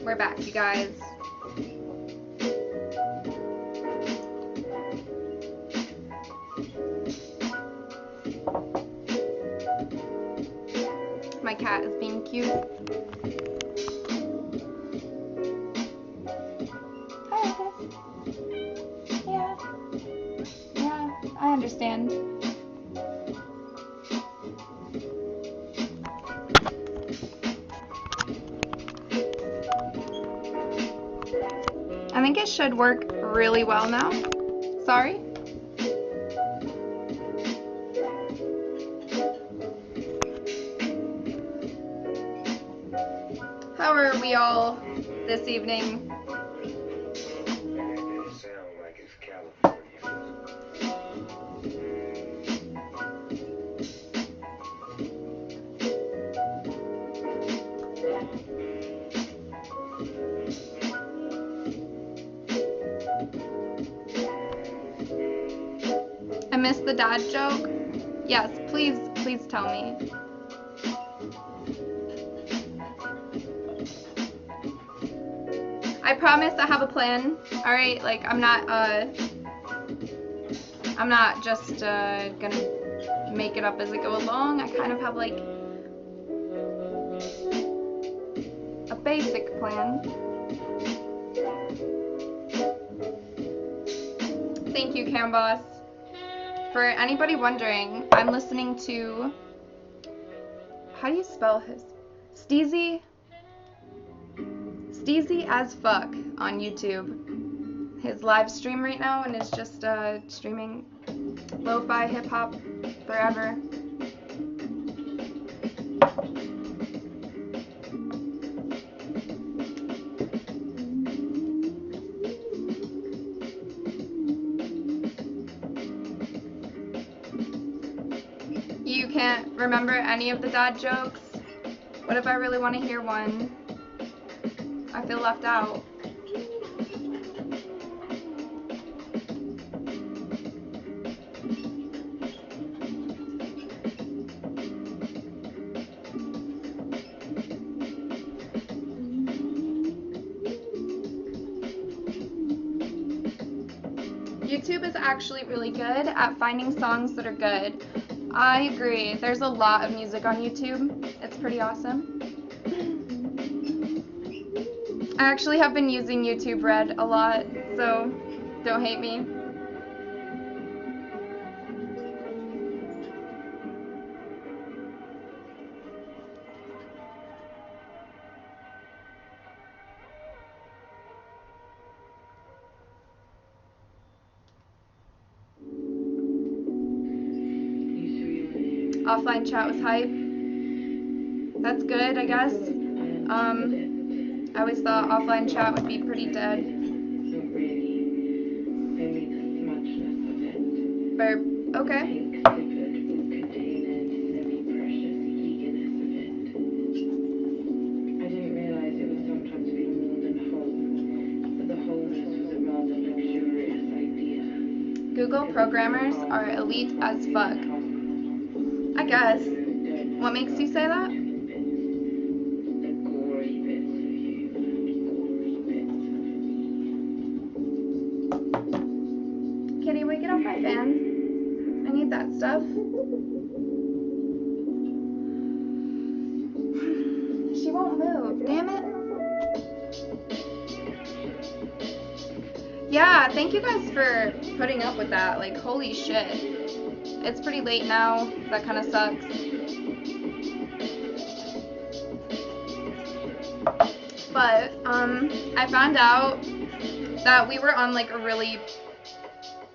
We're back, you guys. My cat is being cute. Hi, Lucas. Yeah. Yeah, I understand. I think it should work really well now. Sorry? How are we all this evening? I missed the dad joke? Yes, please tell me. I promise I have a plan, alright? Like, I'm not just gonna make it up as I go along. I kind of have, like, a basic plan. Thank you, Camboss. For anybody wondering, I'm listening to, how do you spell his? Steezy as fuck on YouTube. His live stream right now, and is just streaming lo-fi hip-hop forever. You can't remember any of the dad jokes? What if I really want to hear one? I feel left out. YouTube is actually really good at finding songs that are good. I agree. There's a lot of music on YouTube. It's pretty awesome. I actually have been using YouTube Red a lot, so don't hate me. Offline chat was hype. That's good, I guess. I always thought offline chat would be pretty dead. Burp. Okay. Google programmers are elite as fuck. I guess. What makes you say that? Kitty, will you get off my fan? I need that stuff. She won't move. Damn it. Yeah, thank you guys for putting up with that. Like, holy shit. It's pretty late now. That kind of sucks. But, I found out that we were on, like, a really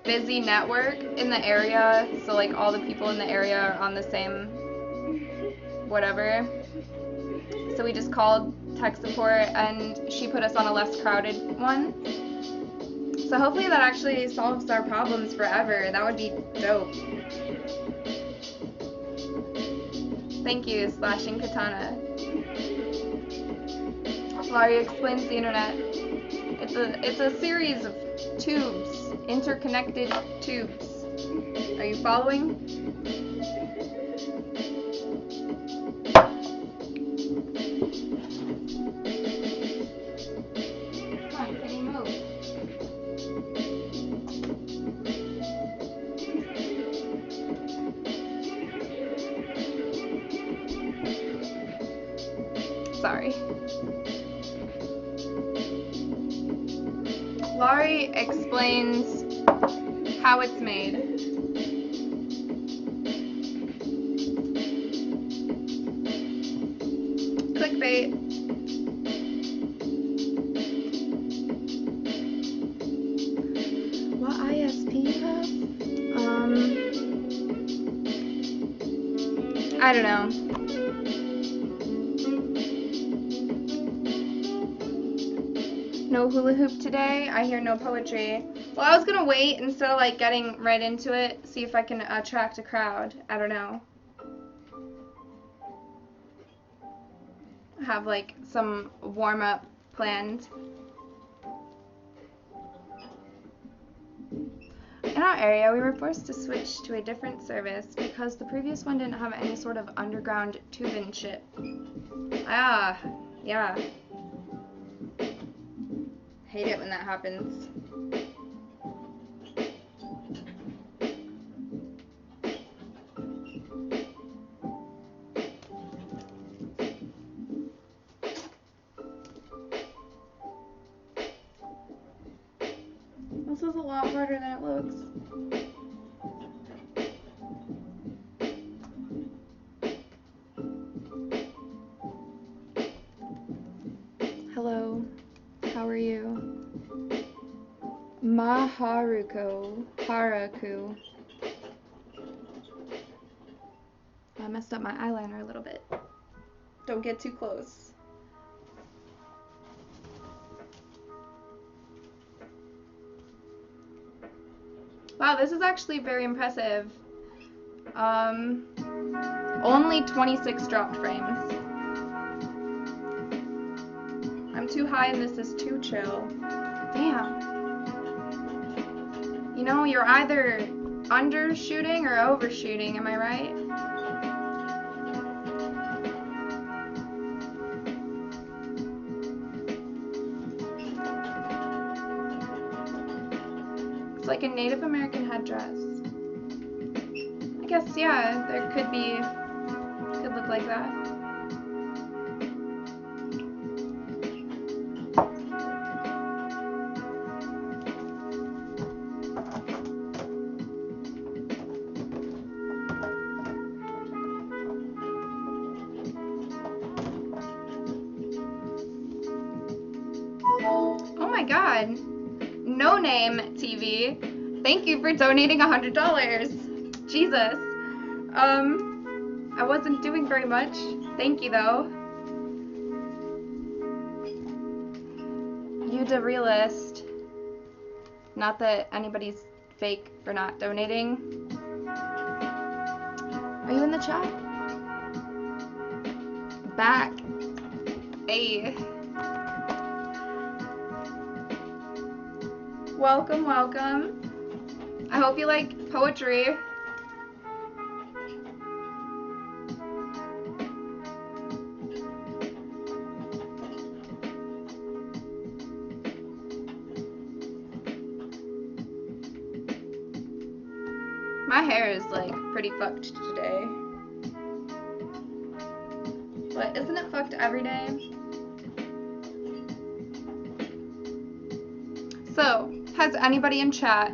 busy network in the area. So, like, all the people in the area are on the same whatever. So we just called tech support, and she put us on a less crowded one. So hopefully that actually solves our problems forever. That would be dope. Thank you, Splashing Katana. Laurie explains the internet. It's a series of tubes, interconnected tubes. Are you following? Sorry. Laurie explains how it's made. Clickbait. What ISP you have? I don't know. No hula hoop today. I hear no poetry. Well, I was gonna wait instead of like getting right into it, see if I can attract a crowd. I don't know. Have like some warm up planned. In our area, we were forced to switch to a different service because the previous one didn't have any sort of underground tubing shit. Ah, yeah. Hate it when that happens. This is a lot harder than it looks. Hello, how are you? Haraku. I messed up my eyeliner a little bit. Don't get too close. Wow, this is actually very impressive. Only 26 dropped frames. I'm too high and this is too chill. Damn. You know, you're either undershooting or overshooting, am I right? It's like a Native American headdress. I guess, yeah, there could look like that. Oh my god. No Name TV. Thank you for donating $100. Jesus. I wasn't doing very much. Thank you though. You the realist. Not that anybody's fake for not donating. Are you in the chat? Back. Hey. Welcome, welcome. I hope you like poetry. My hair is like pretty fucked today. But isn't it fucked every day? So, has anybody in chat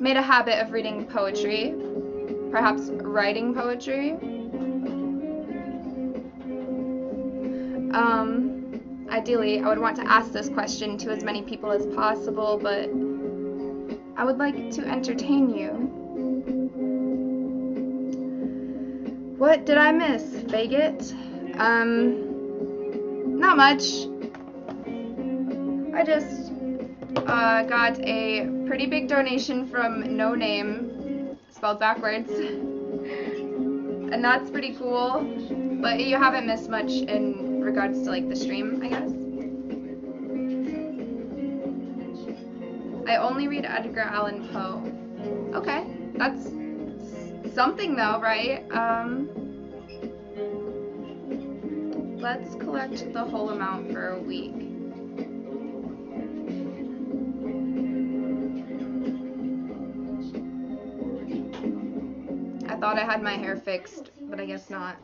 made a habit of reading poetry? Perhaps writing poetry? Ideally, I would want to ask this question to as many people as possible, but I would like to entertain you. What did I miss, Faggot? Not much. I just got a pretty big donation from No Name, spelled backwards, and that's pretty cool. But you haven't missed much in regards to like the stream, I guess. I only read Edgar Allan Poe. Okay, that's something though, right? Let's collect the whole amount for a week. I thought I had my hair fixed, but I guess not.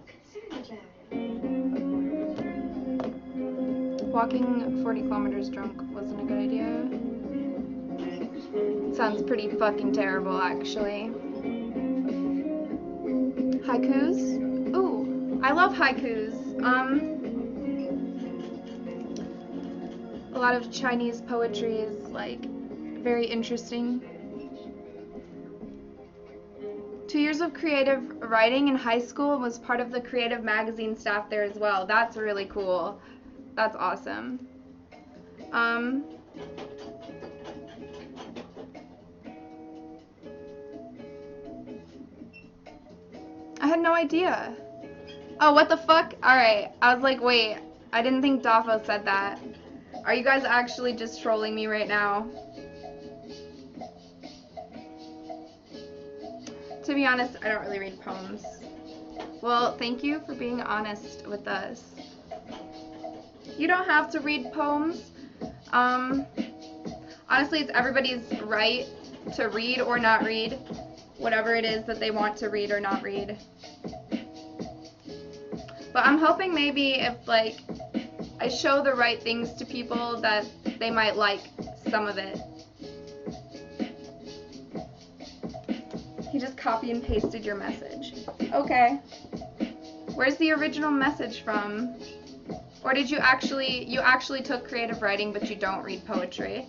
Walking 40 kilometers drunk wasn't a good idea. Sounds pretty fucking terrible, actually. Haikus? Ooh, I love haikus. A lot of Chinese poetry is, like, very interesting. 2 years of creative writing in high school and was part of the creative magazine staff there as well. That's really cool. That's awesome. I had no idea. Oh, what the fuck? Alright, I was like, wait, I didn't think Dafo said that. Are you guys actually just trolling me right now? To be honest, I don't really read poems. Well, thank you for being honest with us. You don't have to read poems. Honestly, it's everybody's right to read or not read whatever it is that they want to read or not read. But I'm hoping maybe if, like, I show the right things to people that they might like some of it. He just copy and pasted your message. Okay. Where's the original message from? Or did you actually took creative writing but you don't read poetry?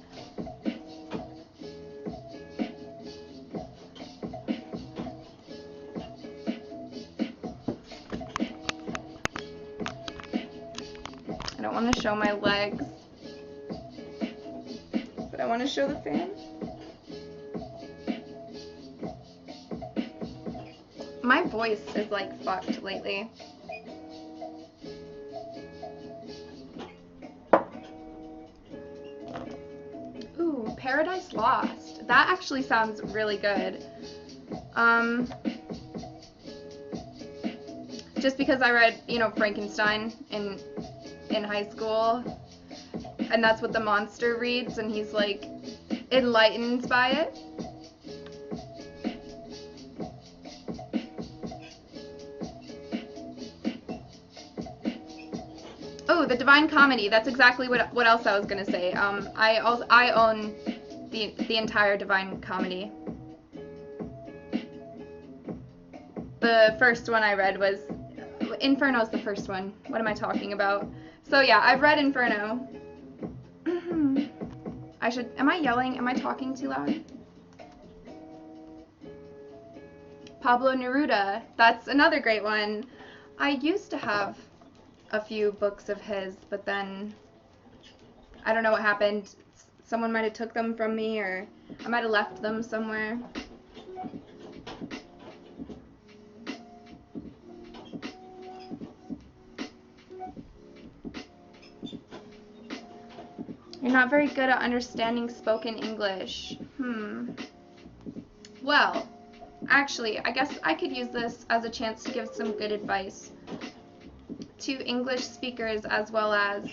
I don't want to show my legs, but I want to show the fan. My voice is like fucked lately. Ooh, Paradise Lost. That actually sounds really good. Just because I read, Frankenstein in high school, and that's what the monster reads, and he's like enlightened by it. Oh, the Divine Comedy. That's exactly what else I was gonna say. I own the entire Divine Comedy. The first one I read was Inferno's the first one. What am I talking about? So yeah, I've read Inferno. Am I yelling? Am I talking too loud? Pablo Neruda. That's another great one. I used to have a few books of his, but then I don't know what happened. Someone might have took them from me, or I might have left them somewhere. You're not very good at understanding spoken English. Well, actually, I guess I could use this as a chance to give some good advice to English speakers as well as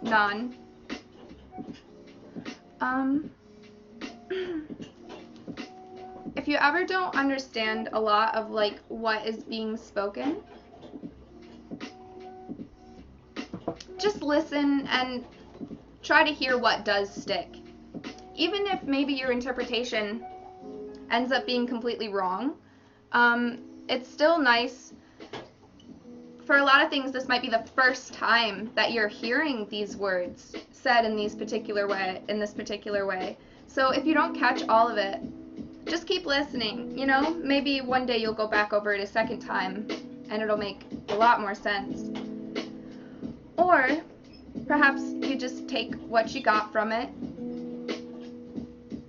non. If you ever don't understand a lot of like what is being spoken, just listen and try to hear what does stick. Even if maybe your interpretation ends up being completely wrong, it's still nice. For a lot of things, this might be the first time that you're hearing these words said in this particular way. So if you don't catch all of it, just keep listening. Maybe one day you'll go back over it a second time and it'll make a lot more sense. Or perhaps you just take what you got from it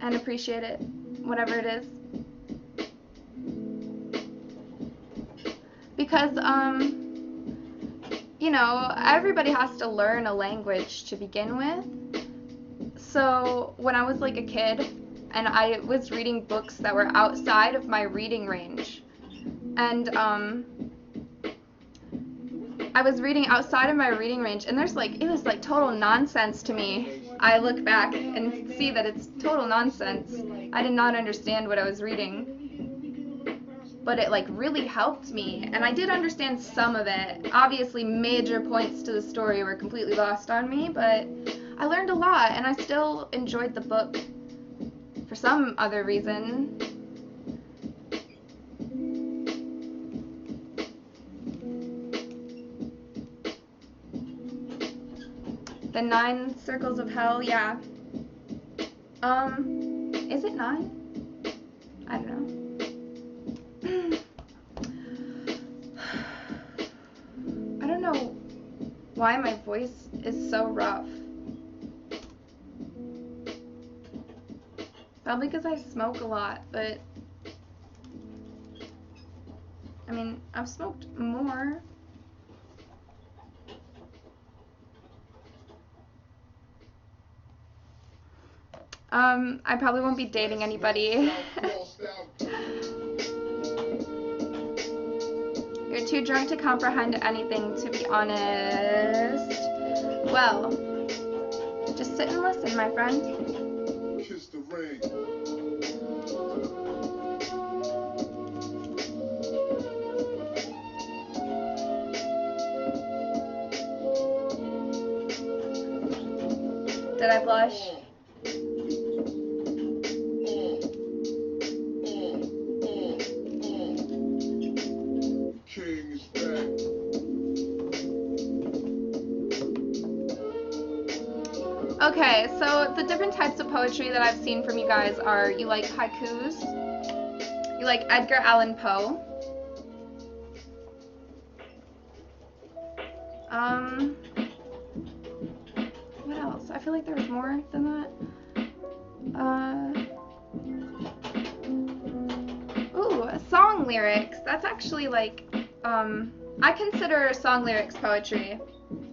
and appreciate it, whatever it is. Because, everybody has to learn a language to begin with. So when I was like a kid and I was reading books that were outside of my reading range, and I was reading outside of my reading range, and it was like total nonsense to me. I look back and see that it's total nonsense. I did not understand what I was reading. but it like really helped me, and I did understand some of it. Obviously, major points to the story were completely lost on me, but I learned a lot, and I still enjoyed the book for some other reason. The 9 Circles of Hell, yeah. Is it 9? I don't know. I don't know why my voice is so rough. Probably because I smoke a lot, but I mean, I've smoked more. I probably won't be dating anybody. You're too drunk to comprehend anything, to be honest. Well, just sit and listen, my friend. Kiss the ring. Did I blush? King is back. Okay, so the different types of poetry that I've seen from you guys are, you like haikus, you like Edgar Allan Poe, what else? I feel like there was more than that. Ooh, song lyrics. That's actually like, I consider song lyrics poetry.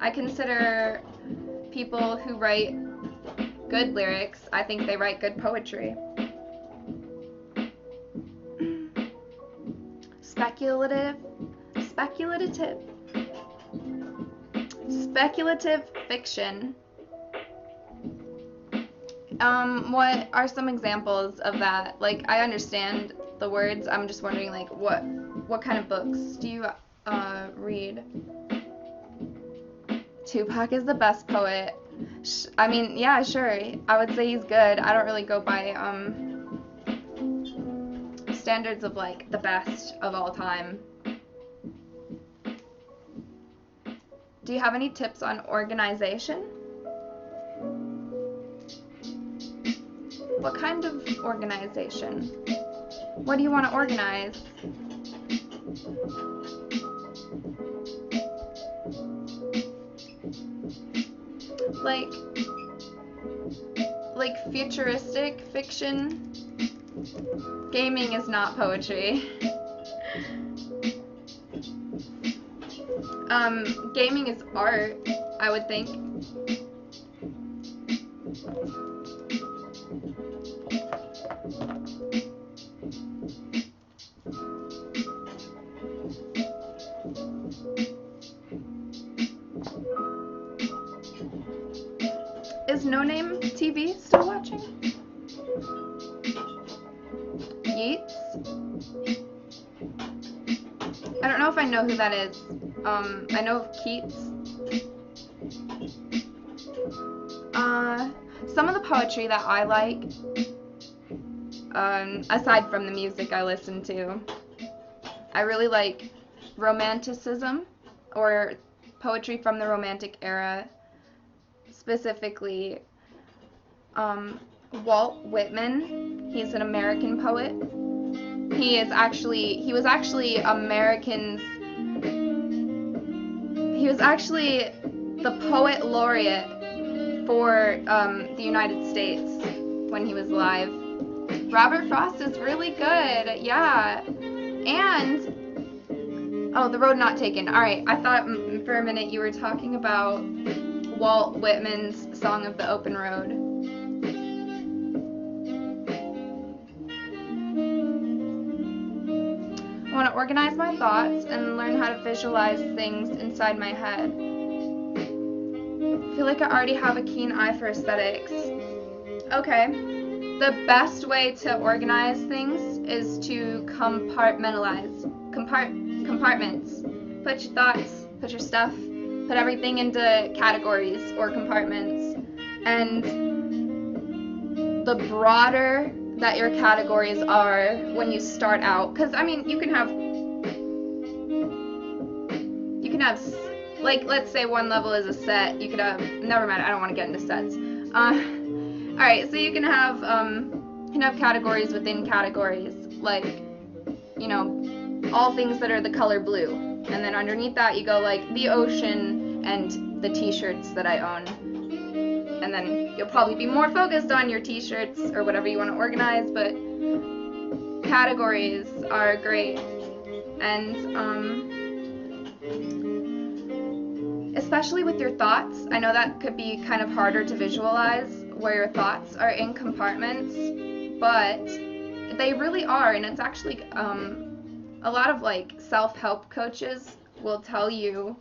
I consider people who write good lyrics, I think they write good poetry. Speculative fiction. What are some examples of that? Like, I understand the words, I'm just wondering, like, what kind of books do you read? Tupac is the best poet. I mean, yeah, sure, I would say he's good. I don't really go by standards of like the best of all time. Do you have any tips on organization? What kind of organization? What do you want to organize? Like futuristic fiction? Gaming is not poetry. Gaming is art, I would think. Is No Name TV still watching? Yeats? I don't know if I know who that is. I know of Keats. Some of the poetry that I like, aside from the music I listen to, I really like Romanticism, or poetry from the Romantic era, specifically Walt Whitman. He's an American poet. He was actually the poet laureate for the United States when he was alive. Robert Frost is really good, yeah. And oh, The Road Not Taken. All right, I thought for a minute you were talking about Walt Whitman's Song of the Open Road. I want to organize my thoughts and learn how to visualize things inside my head. I feel like I already have a keen eye for aesthetics. Okay. the best way to organize things is to compartmentalize. Compartments. Put your thoughts, put your stuff, put everything into categories or compartments. And the broader that your categories are when you start out, because I mean, you can have like, let's say one level is a set. You could have, never mind, I don't want to get into sets. All right, so you can have categories within categories, like, you know, all things that are the color blue, and then underneath that you go like the ocean and the t-shirts that I own, and then you'll probably be more focused on your t-shirts or whatever you want to organize, but categories are great. And especially with your thoughts, I know that could be kind of harder to visualize where your thoughts are in compartments, but they really are. And it's actually a lot of like self-help coaches will tell you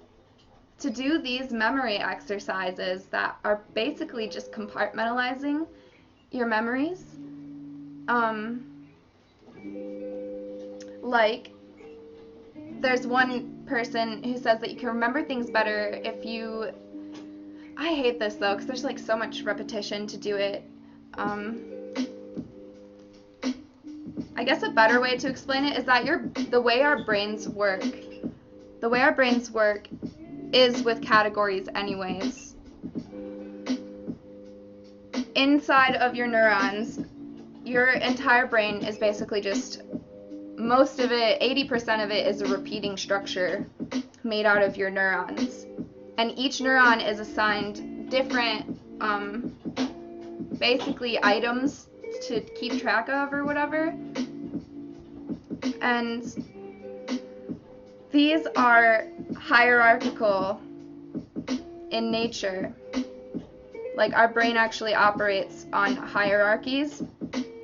to do these memory exercises that are basically just compartmentalizing your memories. Like, there's one person who says that you can remember things better if you, I hate this though because there's like so much repetition to do it. I guess a better way to explain it is that the way our brains work is with categories anyways. Inside of your neurons, your entire brain is basically just, most of it, 80% of it is a repeating structure made out of your neurons. And each neuron is assigned different, basically items to keep track of or whatever. And these are hierarchical in nature. Like, our brain actually operates on hierarchies,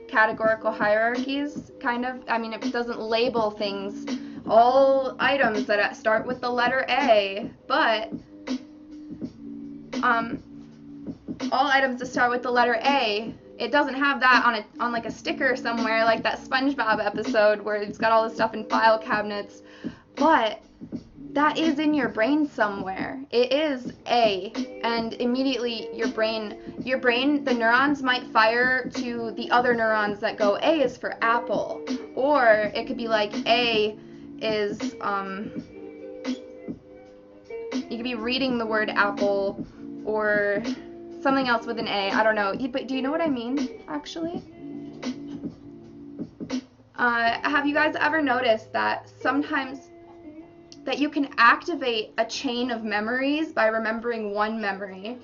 categorical hierarchies, kind of. I mean, it doesn't label things, all items that start with the letter A, but all items that start with the letter A, it doesn't have that on like a sticker somewhere, like that SpongeBob episode where it's got all this stuff in file cabinets, but that is in your brain somewhere. It is A, and immediately your brain, the neurons might fire to the other neurons that go, A is for apple, or it could be like A is, you could be reading the word apple, or something else with an A, I don't know, but do you know what I mean, actually? Have you guys ever noticed that sometimes that you can activate a chain of memories by remembering one memory,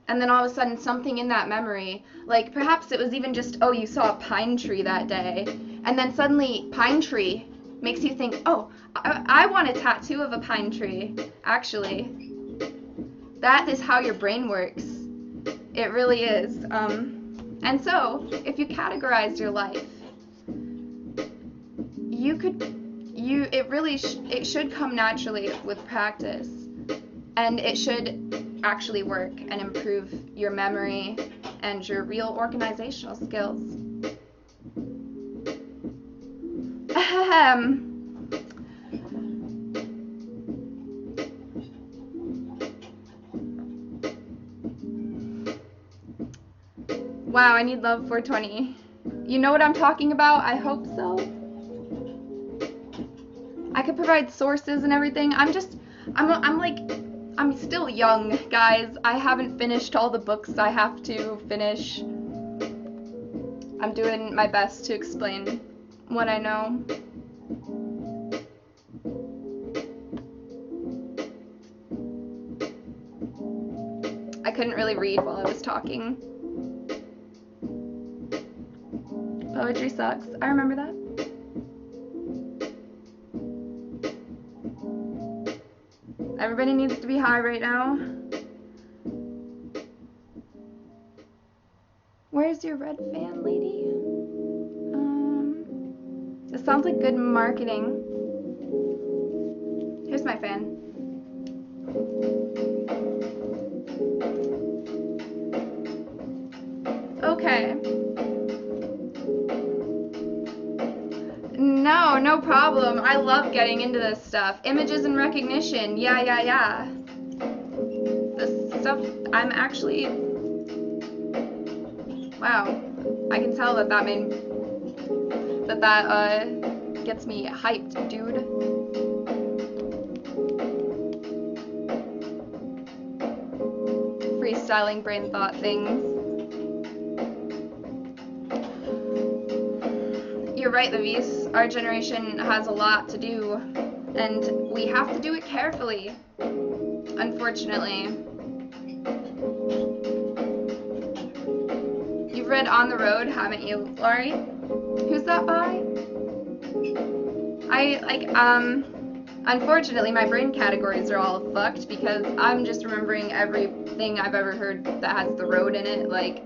and then all of a sudden something in that memory, like perhaps it was even just, oh, you saw a pine tree that day, and then suddenly pine tree makes you think, oh, I want a tattoo of a pine tree, actually. That is how your brain works. It really is. And so, if you categorize your life, it should come naturally with practice, and it should actually work and improve your memory and your real organizational skills. Wow, I need love 420. You know what I'm talking about? I hope so. I could provide sources and everything. I'm still young, guys. I haven't finished all the books I have to finish. I'm doing my best to explain what I know. I couldn't really read while I was talking. Poetry sucks. I remember that. Everybody needs to be high right now. Where's your red fan, lady? This sounds like good marketing. Here's my fan. Okay. no problem. I love getting into this stuff. Images and recognition. Yeah. This stuff, I'm actually... Wow. I can tell that gets me hyped, dude. Freestyling brain thought things. You're right, Lavis. Our generation has a lot to do, and we have to do it carefully, unfortunately. You've read On the Road, haven't you, Laurie? Who's that by? Unfortunately, my brain categories are all fucked because I'm just remembering everything I've ever heard that has the road in it, like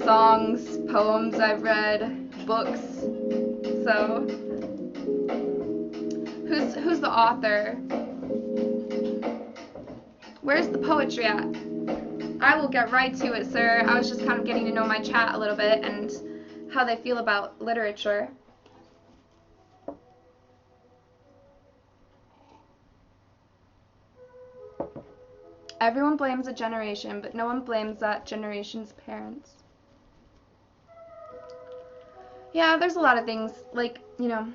songs, poems I've read, books. So, who's the author? Where's the poetry at? I will get right to it, sir. I was just kind of getting to know my chat a little bit and how they feel about literature. Everyone blames a generation, but no one blames that generation's parents. Yeah, there's a lot of things, like, you know.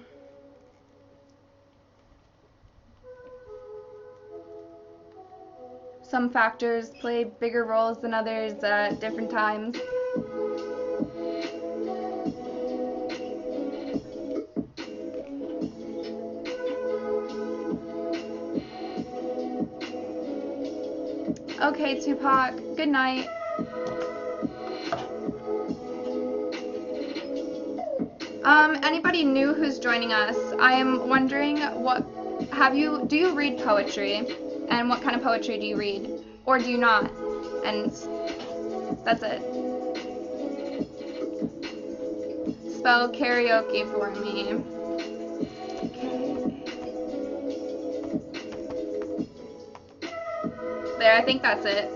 Some factors play bigger roles than others at different times. Okay, Tupac, good night. Anybody new who's joining us, I am wondering do you read poetry? And what kind of poetry do you read? Or do you not? And that's it. Spell karaoke for me. There, I think that's it.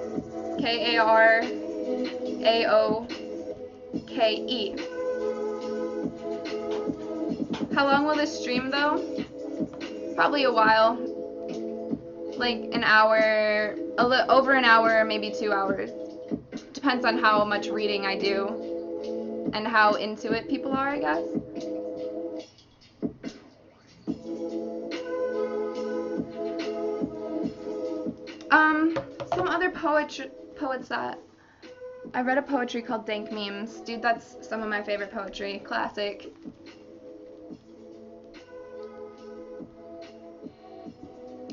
K-A-R-A-O-K-E. How long will this stream, though? Probably a while. Like an hour, over an hour, maybe 2 hours. Depends on how much reading I do and how into it people are, I guess. Some other poets that I read a poetry called Dank Memes. Dude, that's some of my favorite poetry. Classic.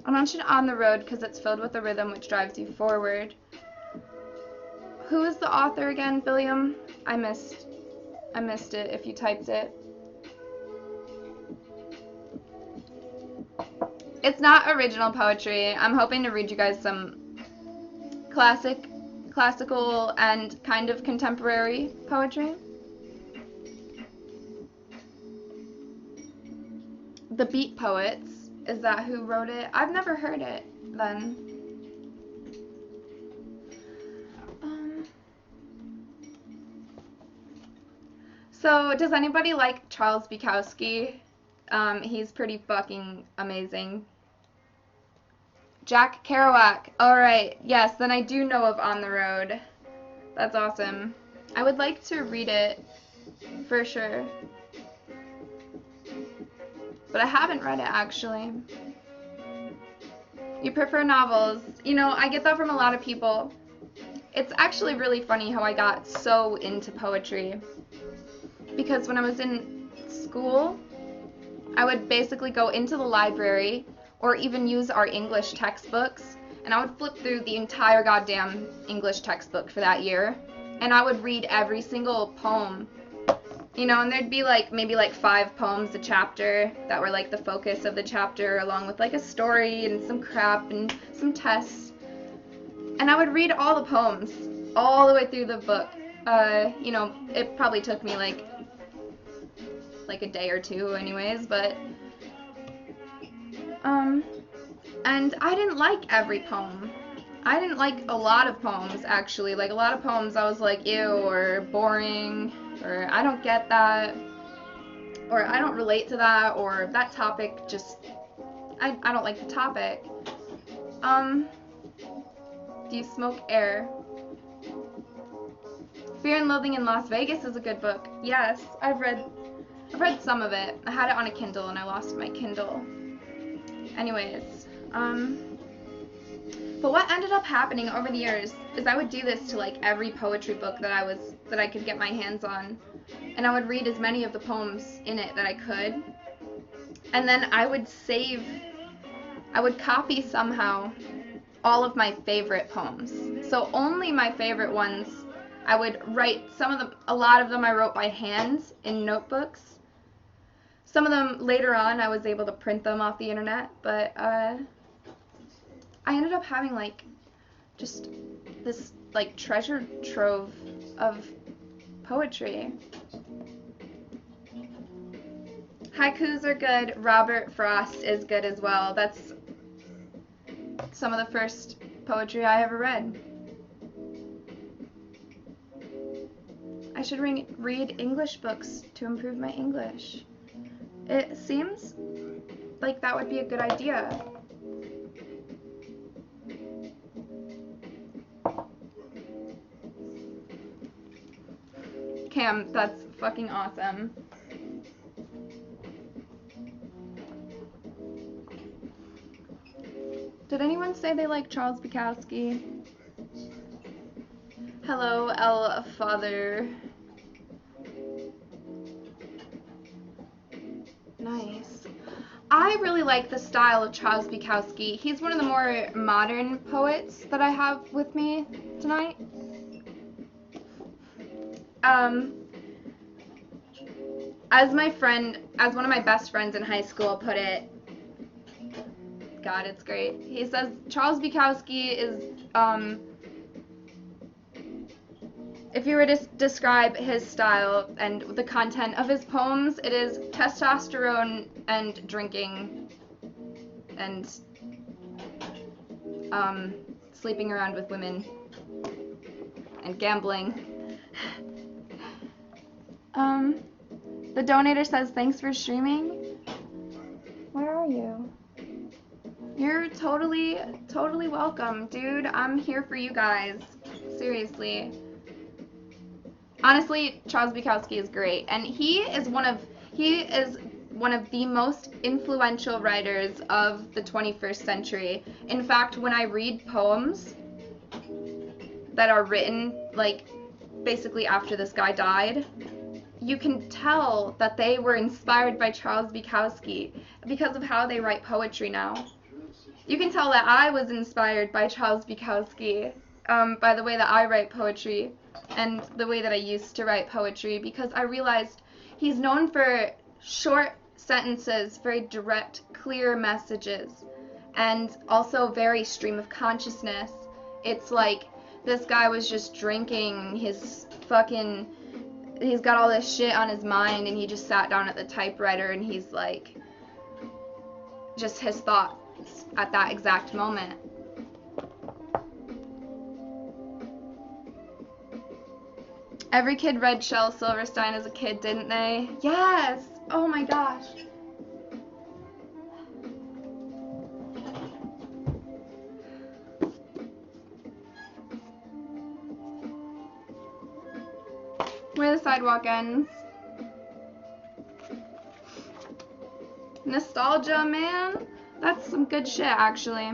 I mentioned On the Road because it's filled with a rhythm which drives you forward. Who is the author again, Billiam? I missed it if you typed it. It's not original poetry. I'm hoping to read you guys some classical and kind of contemporary poetry. The Beat Poets, is that who wrote it? I've never heard it then. So does anybody like Charles Bukowski? He's pretty fucking amazing. Jack Kerouac. Alright, yes, then I do know of On the Road. That's awesome. I would like to read it, for sure. But I haven't read it, actually. You prefer novels. You know, I get that from a lot of people. It's actually really funny how I got so into poetry. Because when I was in school, I would basically go into the library or even use our English textbooks, and I would flip through the entire goddamn English textbook for that year, and I would read every single poem, you know, and there'd be like maybe like 5 poems a chapter that were like the focus of the chapter, along with like a story and some crap and some tests, and I would read all the poems all the way through the book. You know, it probably took me like a day or two anyways, but and I didn't like every poem. I didn't like a lot of poems, actually. Like, a lot of poems I was like, ew, or boring, or I don't get that. or I don't relate to that, or that topic just, I don't like the topic. Do you smoke air? Fear and Loathing in Las Vegas is a good book. Yes, I've read some of it. I had it on a Kindle and I lost my Kindle. Anyways, but what ended up happening over the years is I would do this to like every poetry book that I could get my hands on, and I would read as many of the poems in it that I could, and then I would copy somehow all of my favorite poems. So only my favorite ones. I would write a lot of them I wrote by hand in notebooks. Some of them later on I was able to print them off the internet, but I ended up having like just this like treasure trove of poetry. Haikus are good. Robert Frost is good as well. That's some of the first poetry I ever read. I should read English books to improve my English. It seems like that would be a good idea. Cam, that's fucking awesome. Did anyone say they like Charles Bukowski? Hello, El Father. Nice. I really like the style of Charles Bukowski. He's one of the more modern poets that I have with me tonight. As one of my best friends in high school put it, God, it's great. He says Charles Bukowski is, if you were to describe his style and the content of his poems, it is testosterone and drinking and sleeping around with women and gambling. The donator says, thanks for streaming. Where are you? You're totally welcome, dude. I'm here for you guys. Seriously. Honestly, Charles Bukowski is great, and he is one of the most influential writers of the 21st century. In fact, when I read poems that are written like basically after this guy died, you can tell that they were inspired by Charles Bukowski because of how they write poetry now. You can tell that I was inspired by Charles Bukowski by the way that I write poetry and the way that I used to write poetry, because I realized he's known for short sentences, very direct, clear messages, and also very stream of consciousness. It's like this guy was just drinking he's got all this shit on his mind, and he just sat down at the typewriter, and he's like, just his thoughts at that exact moment. Every kid read Shel Silverstein as a kid, didn't they? Yes! Oh my gosh. Where the sidewalk ends. Nostalgia, man. That's some good shit, actually.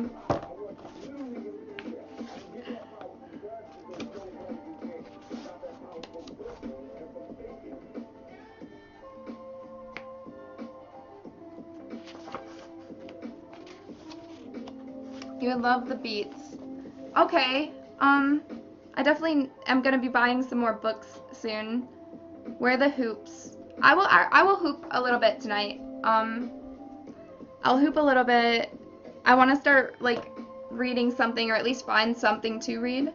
You would love the beats. Okay, I definitely am gonna be buying some more books soon. Where are the hoops? I will hoop a little bit tonight. I'll hoop a little bit. I want to start like reading something, or at least find something to read.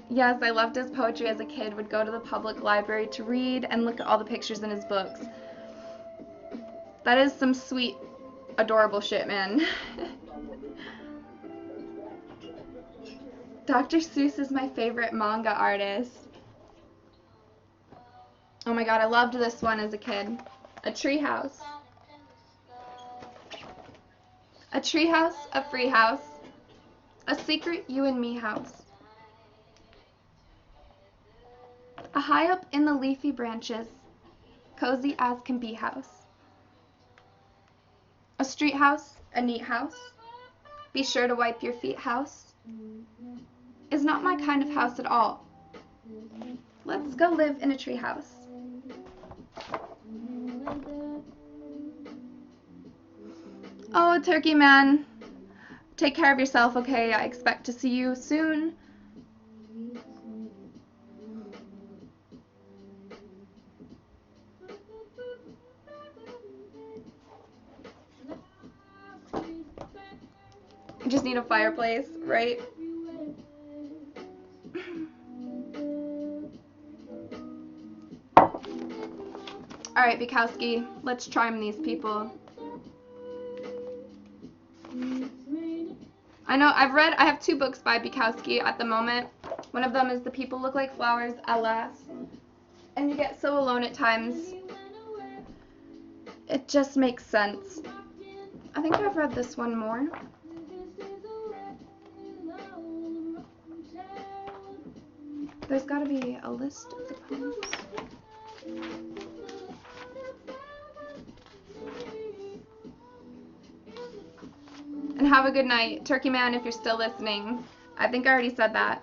Yes, I loved his poetry as a kid, would go to the public library to read and look at all the pictures in his books. That is some sweet, adorable shit, man. Dr. Seuss is my favorite manga artist. Oh my god, I loved this one as a kid. A treehouse. A treehouse, a free house. A secret you and me house. A high up in the leafy branches, cozy as can be house. A street house, a neat house. Be sure to wipe your feet house. Is not my kind of house at all. Let's go live in a tree house. Oh, Turkey Man. Take care of yourself, okay? I expect to see you soon. I just need a fireplace, right? Alright, Bukowski, let's charm these people. I know, I have 2 books by Bukowski at the moment. One of them is The People Look Like Flowers, Alas. And you get so alone at times. It just makes sense. I think I've read this one more. There's gotta be a list of the poems. And have a good night. Turkey Man, if you're still listening. I think I already said that.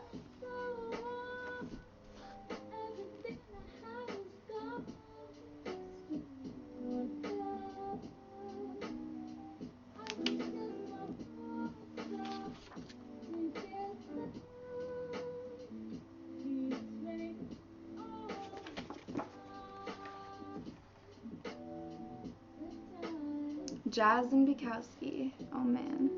Jazz and Bukowski. Oh man.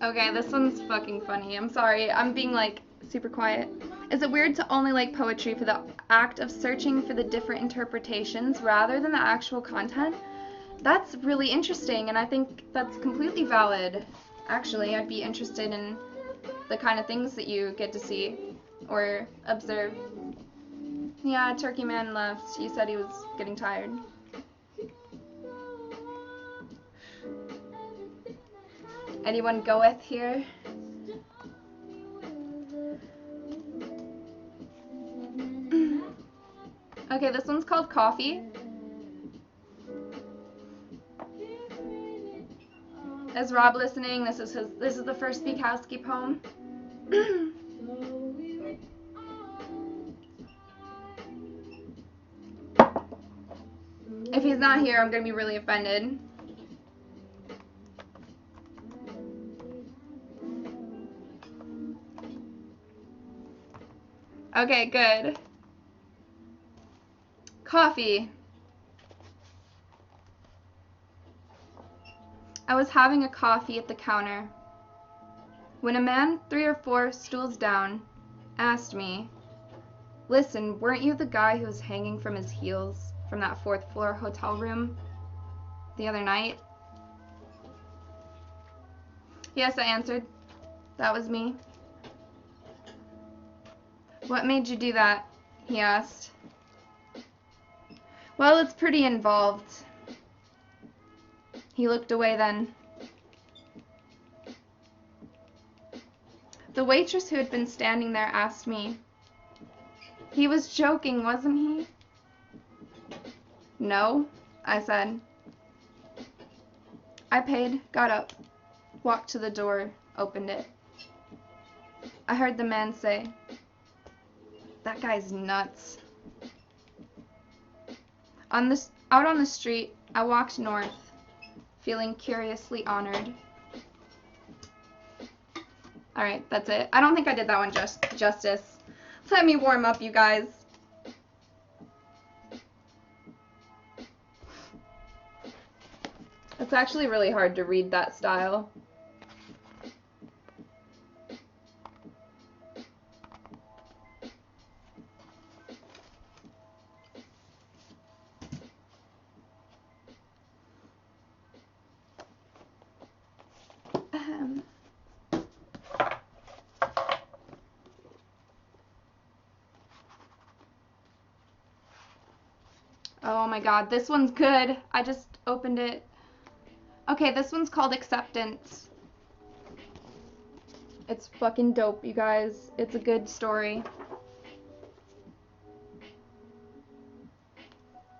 Okay, this one's fucking funny. I'm sorry. I'm being like super quiet. Is it weird to only like poetry for the act of searching for the different interpretations rather than the actual content? That's really interesting, and I think that's completely valid. Actually, I'd be interested in the kind of things that you get to see or observe. Yeah, Turkey Man left. He said he was getting tired. Anyone goeth here? Okay, this one's called Coffee. Is Rob listening? This is the first Bukowski poem. If he's not here, I'm gonna be really offended. Okay, good. Coffee. I was having a coffee at the counter when a man 3 or 4 stools down asked me, "Listen, weren't you the guy who was hanging from his heels from that 4th floor hotel room the other night?" Yes, I answered. That was me. What made you do that? He asked. Well, it's pretty involved. He looked away then. The waitress who had been standing there asked me. He was joking, wasn't he? No, I said. I paid, got up, walked to the door, opened it. I heard the man say, "That guy's nuts." Out on the street, I walked north, feeling curiously honored. Alright, that's it. I don't think I did that one justice. Let me warm up, you guys. It's actually really hard to read that style. Oh my god, this one's good. I just opened it. Okay, this one's called Acceptance. It's fucking dope, you guys. It's a good story.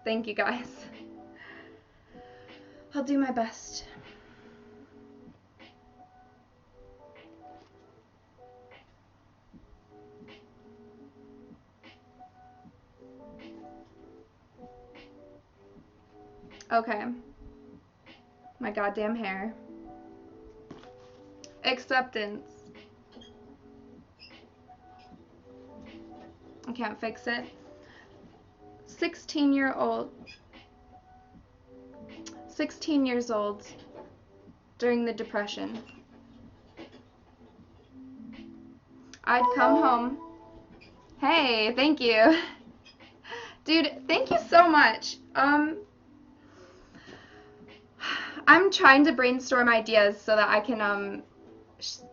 Thank you, guys. I'll do my best. Okay. My goddamn hair. Acceptance. I can't fix it. 16 years old during the Depression. I'd come home. Hey, thank you. Dude, thank you so much. I'm trying to brainstorm ideas so that I can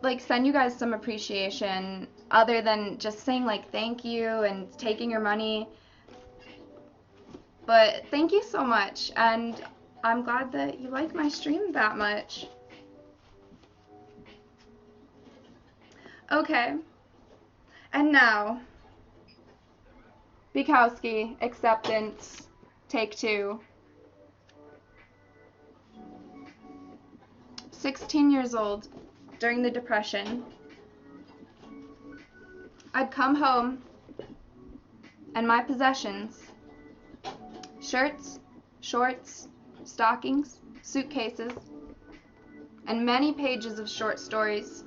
like send you guys some appreciation other than just saying like thank you and taking your money. But thank you so much, and I'm glad that you like my stream that much. Okay. And now, Bukowski, Acceptance, take 2. 16 years old, during the Depression. I'd come home, and my possessions, shirts, shorts, stockings, suitcases, and many pages of short stories,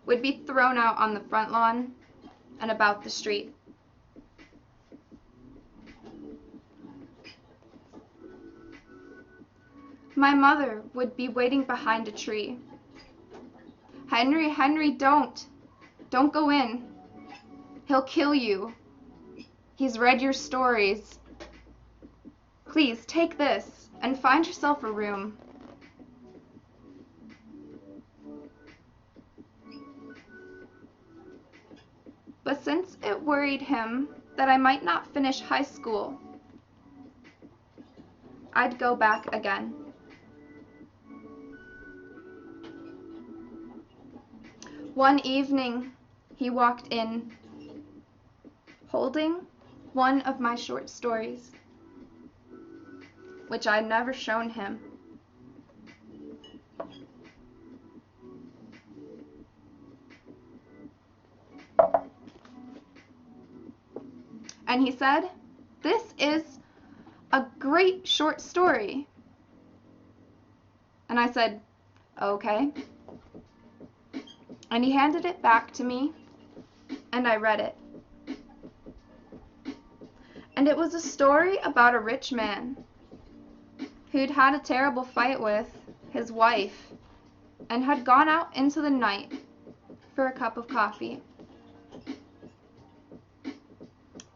would be thrown out on the front lawn and about the street. My mother would be waiting behind a tree. Henry, Henry, don't. Don't go in. He'll kill you. He's read your stories. Please, take this and find yourself a room. But since it worried him that I might not finish high school, I'd go back again. One evening, he walked in, holding one of my short stories, which I'd never shown him. And he said, "This is a great short story." And I said, "Okay." And he handed it back to me, and I read it. And it was a story about a rich man who'd had a terrible fight with his wife and had gone out into the night for a cup of coffee.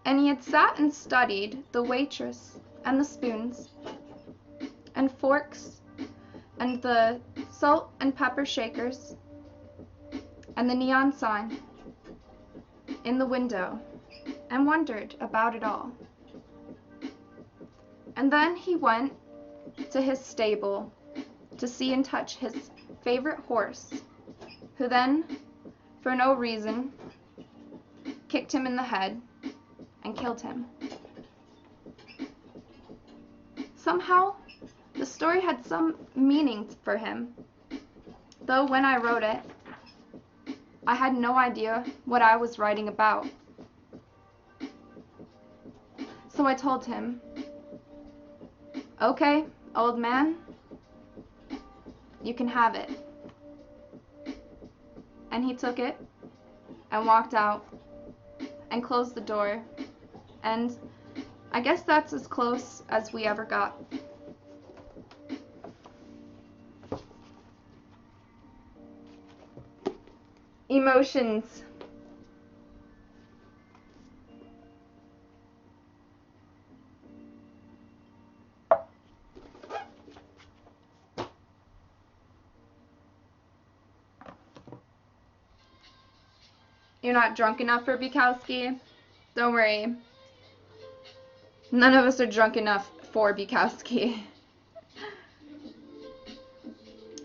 And he had sat and studied the waitress and the spoons and forks and the salt and pepper shakers and the neon sign in the window and wondered about it all. And then he went to his stable to see and touch his favorite horse, who then, for no reason, kicked him in the head and killed him. Somehow, the story had some meaning for him, though when I wrote it, I had no idea what I was writing about. So I told him, "Okay, old man, you can have it." And he took it and walked out and closed the door, and I guess that's as close as we ever got. emotions. You're not drunk enough for Bukowski? Don't worry. None of us are drunk enough for Bukowski.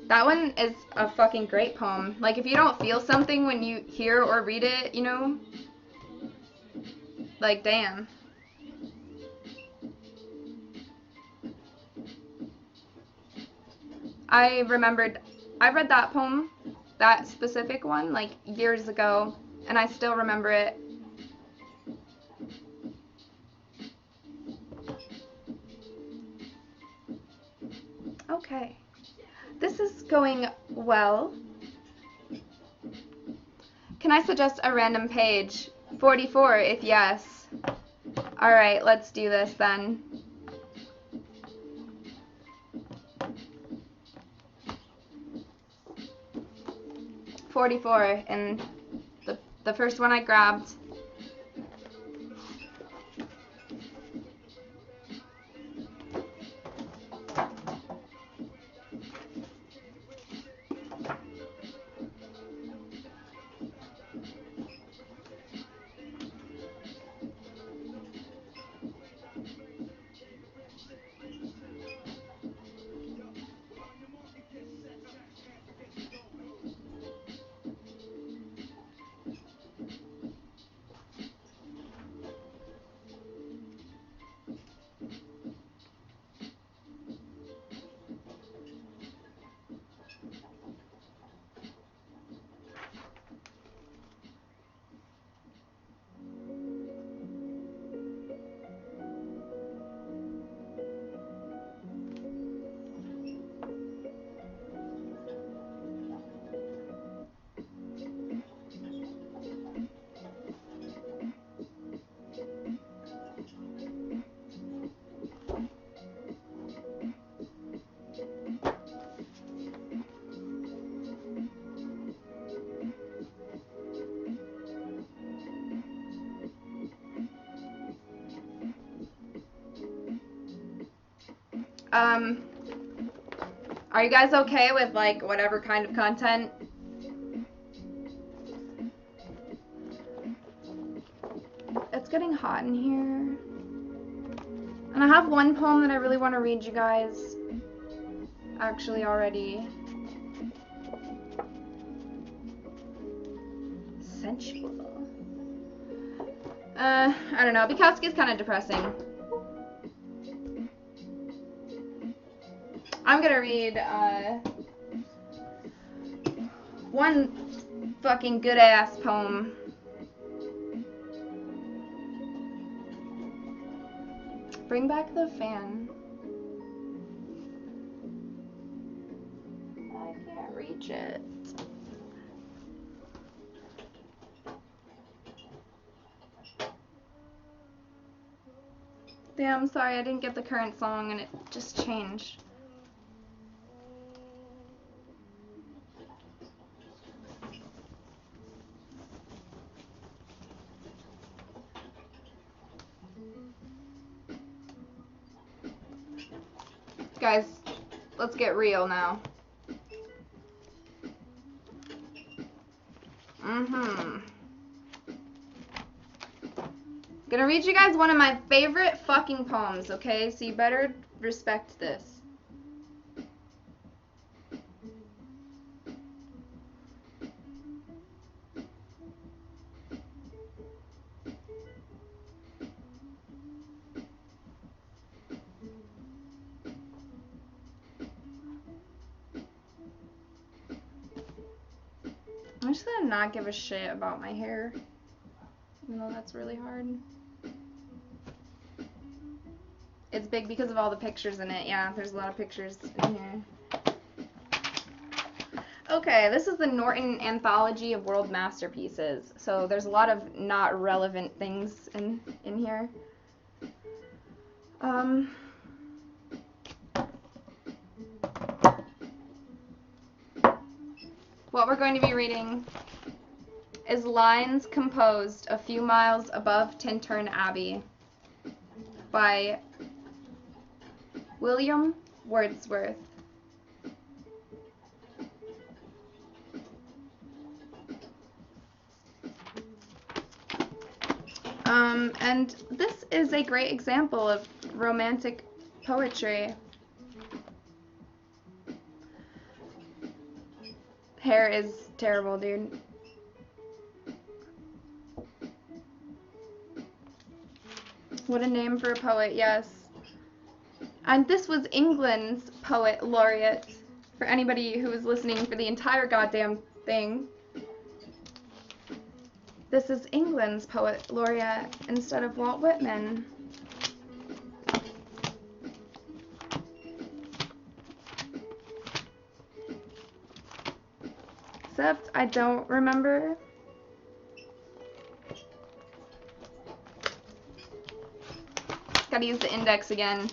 That one is a fucking great poem. Like, if you don't feel something when you hear or read it, you know? Like, damn. I read that poem, that specific one, like, years ago, and I still remember it. Okay. This is going well. Can I suggest a random page? 44, if yes. Alright, let's do this then. .44, and the first one I grabbed. Are you guys okay with, like, whatever kind of content? It's getting hot in here. And I have one poem that I really want to read you guys, actually, already. Sensual. I don't know. Bukowski's kind of depressing. I'm gonna read one fucking good ass poem. Bring back the fan. I can't reach it. Damn, sorry, I didn't get the current song and it just changed. Guys, let's get real now. Gonna read you guys one of my favorite fucking poems, okay? So you better respect this. I'm just gonna not give a shit about my hair, even though that's really hard. It's big because of all the pictures in it. Yeah, there's a lot of pictures in here. Okay, this is the Norton Anthology of World Masterpieces. So there's a lot of not relevant things in here. What we're going to be reading is lines composed a few miles above Tintern Abbey by William Wordsworth. And this is a great example of romantic poetry. Hair is terrible, dude. What a name for a poet, yes. And this was England's poet laureate, for anybody who was listening for the entire goddamn thing. This is England's poet laureate instead of Walt Whitman. Except I don't remember. Gotta use the index again.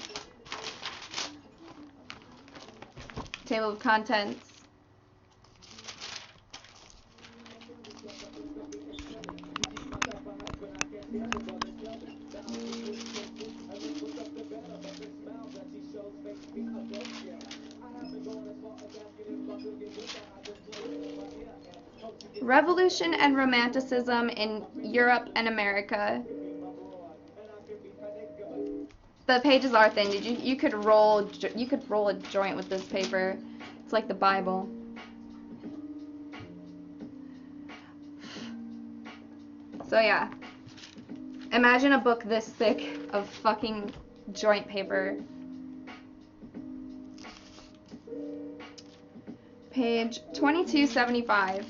Table of contents. Revolution and Romanticism in Europe and America. The pages are thin. You could roll a joint with this paper. It's like the Bible. So yeah. Imagine a book this thick of fucking joint paper. Page 2275.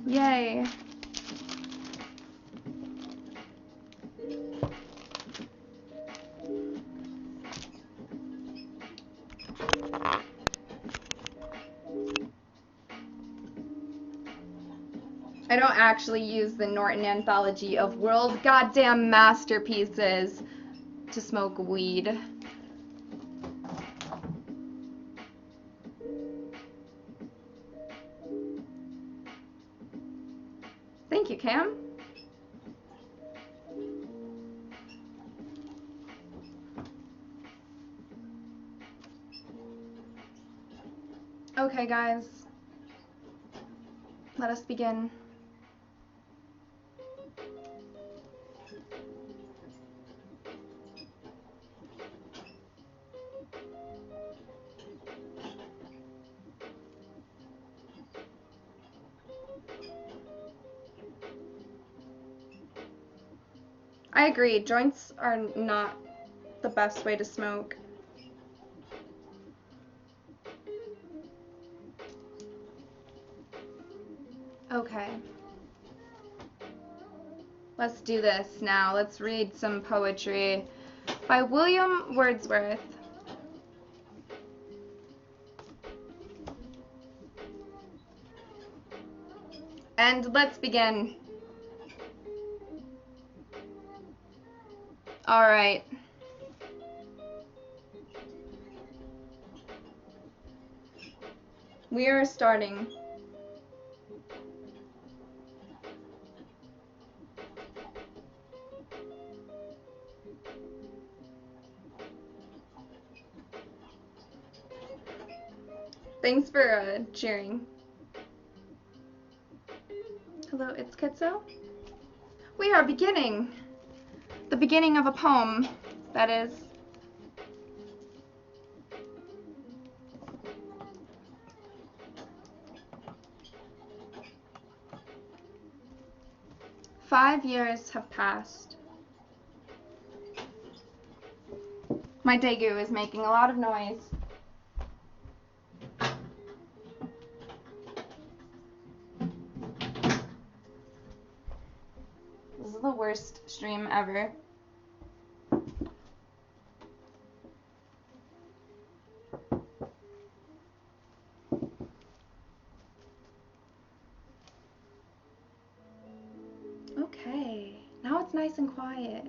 Yay. I don't actually use the Norton Anthology of World Goddamn Masterpieces to smoke weed. Thank you, Cam. Okay, guys. Let us begin. I agree, joints are not the best way to smoke. Okay. Let's do this now. Let's read some poetry by William Wordsworth. And let's begin. All right. We are starting. Thanks for cheering. Hello, it's Kitso. We are beginning. The beginning of a poem, that is. "5 years have passed. My Daegu is making a lot of noise. This is the worst stream ever. Okay, now it's nice and quiet.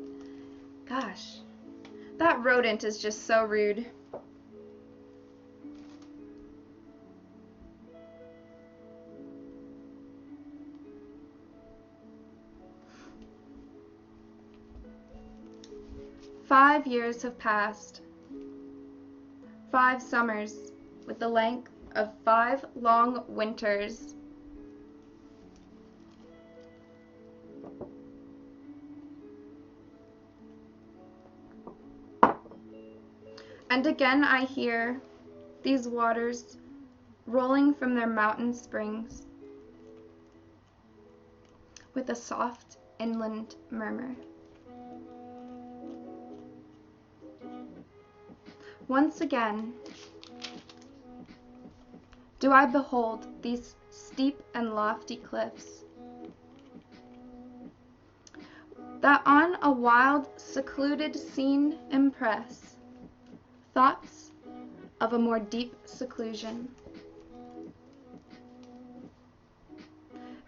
Gosh, That rodent is just so rude. "5 years have passed. 5 summers with the length of 5 long winters. And again I hear these waters rolling from their mountain springs with a soft inland murmur. Once again do I behold these steep and lofty cliffs that on a wild, secluded scene impress thoughts of a more deep seclusion,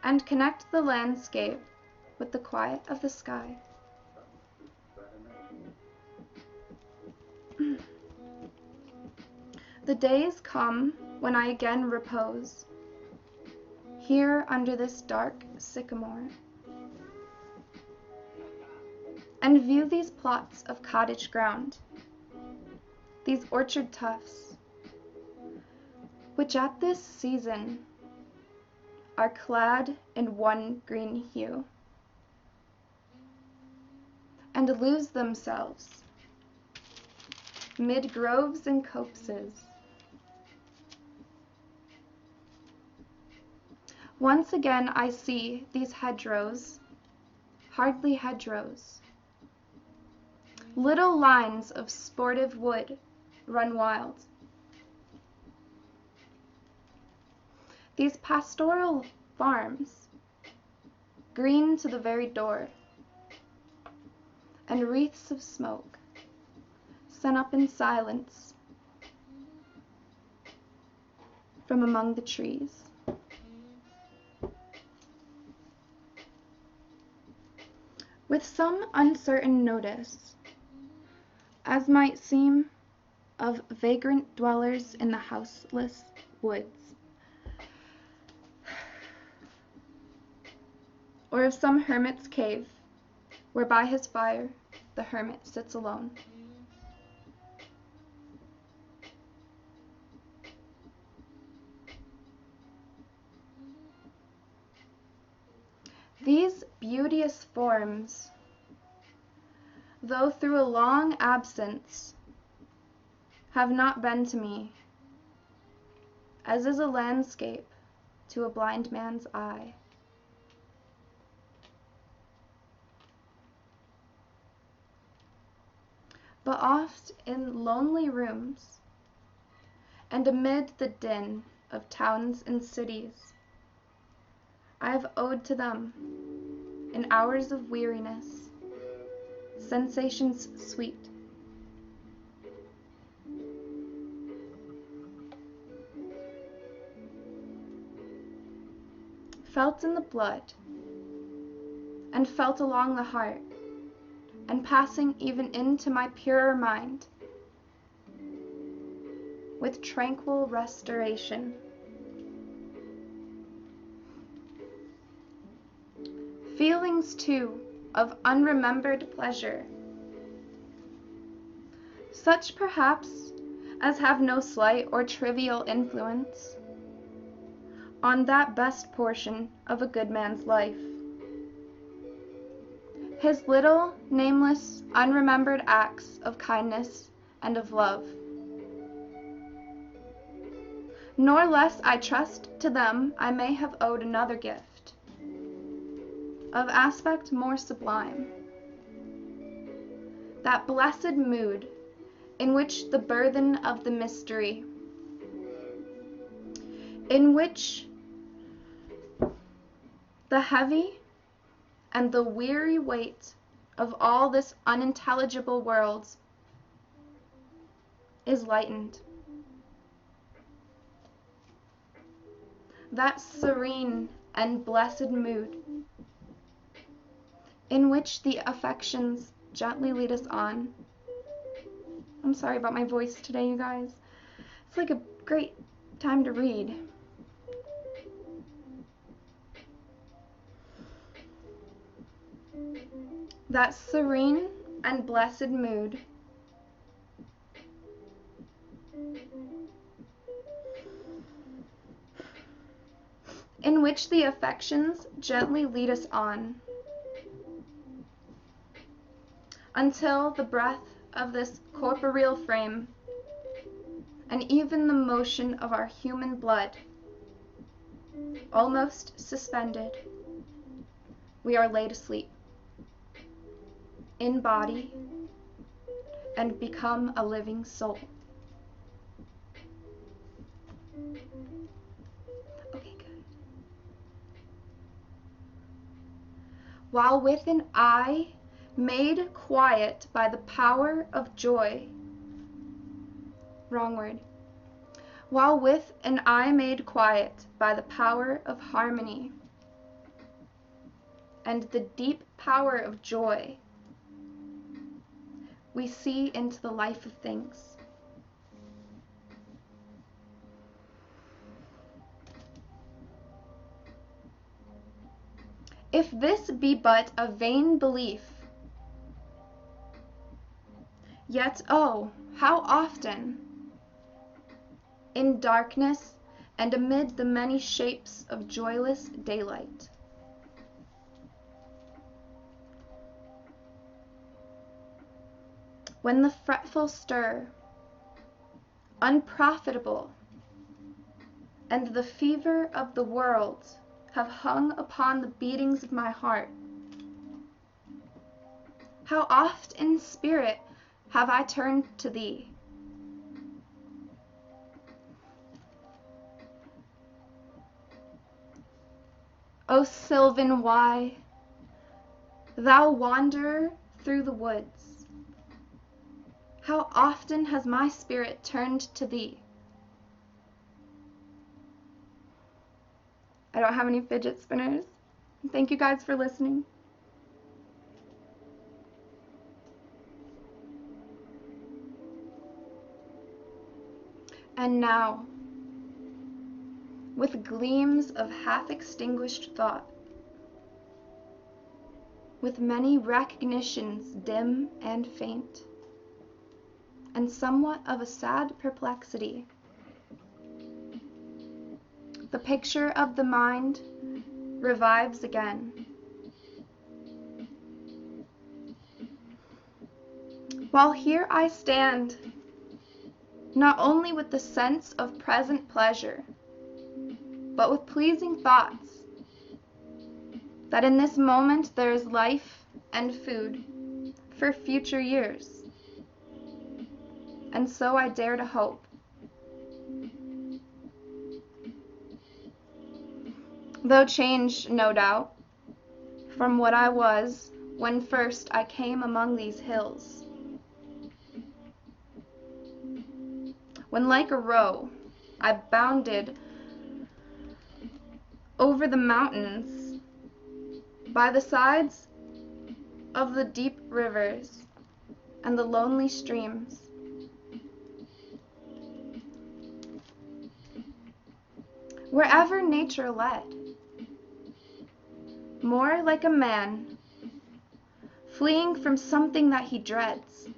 and connect the landscape with the quiet of the sky. The days come when I again repose here under this dark sycamore, and view these plots of cottage ground, these orchard tufts, which at this season are clad in one green hue, and lose themselves mid groves and copses. Once again I see these hedgerows, hardly hedgerows. Little lines of sportive wood run wild. These pastoral farms, green to the very door, and wreaths of smoke sent up in silence from among the trees. With some uncertain notice, as might seem, of vagrant dwellers in the houseless woods, or of some hermit's cave, where by his fire the hermit sits alone. These beauteous forms, though through a long absence, have not been to me, as is a landscape to a blind man's eye. But oft in lonely rooms, and amid the din of towns and cities, I have owed to them, in hours of weariness, sensations sweet. Felt in the blood, and felt along the heart, and passing even into my purer mind, with tranquil restoration. Feelings, too, of unremembered pleasure, such perhaps as have no slight or trivial influence on that best portion of a good man's life, his little, nameless, unremembered acts of kindness and of love. Nor less, I trust, to them I may have owed another gift, of aspect more sublime, that blessed mood in which the burthen of the mystery, in which the heavy and the weary weight of all this unintelligible world is lightened. That serene and blessed mood in which the affections gently lead us on, I'm sorry about my voice today, you guys. It's like a great time to read. That serene and blessed mood in which the affections gently lead us on until the breath of this corporeal frame and even the motion of our human blood almost suspended, we are laid asleep in body and become a living soul. Okay, good. While with an eye made quiet by the power of joy, wrong word. While with an eye made quiet by the power of harmony and the deep power of joy, we see into the life of things. If this be but a vain belief, yet oh, how often, in darkness and amid the many shapes of joyless daylight, when the fretful stir, unprofitable, and the fever of the world have hung upon the beatings of my heart, how oft in spirit have I turned to thee, O sylvan, why, thou wanderer through the woods, how often has my spirit turned to thee. I don't have any fidget spinners. Thank you guys for listening. And now, with gleams of half-extinguished thought, with many recognitions dim and faint, and somewhat of a sad perplexity, the picture of the mind revives again. While here I stand, not only with the sense of present pleasure, but with pleasing thoughts, that in this moment there is life and food for future years. And so I dare to hope. Though changed, no doubt, from what I was when first I came among these hills, when like a roe I bounded over the mountains by the sides of the deep rivers and the lonely streams. Wherever nature led, more like a man fleeing from something that he dreads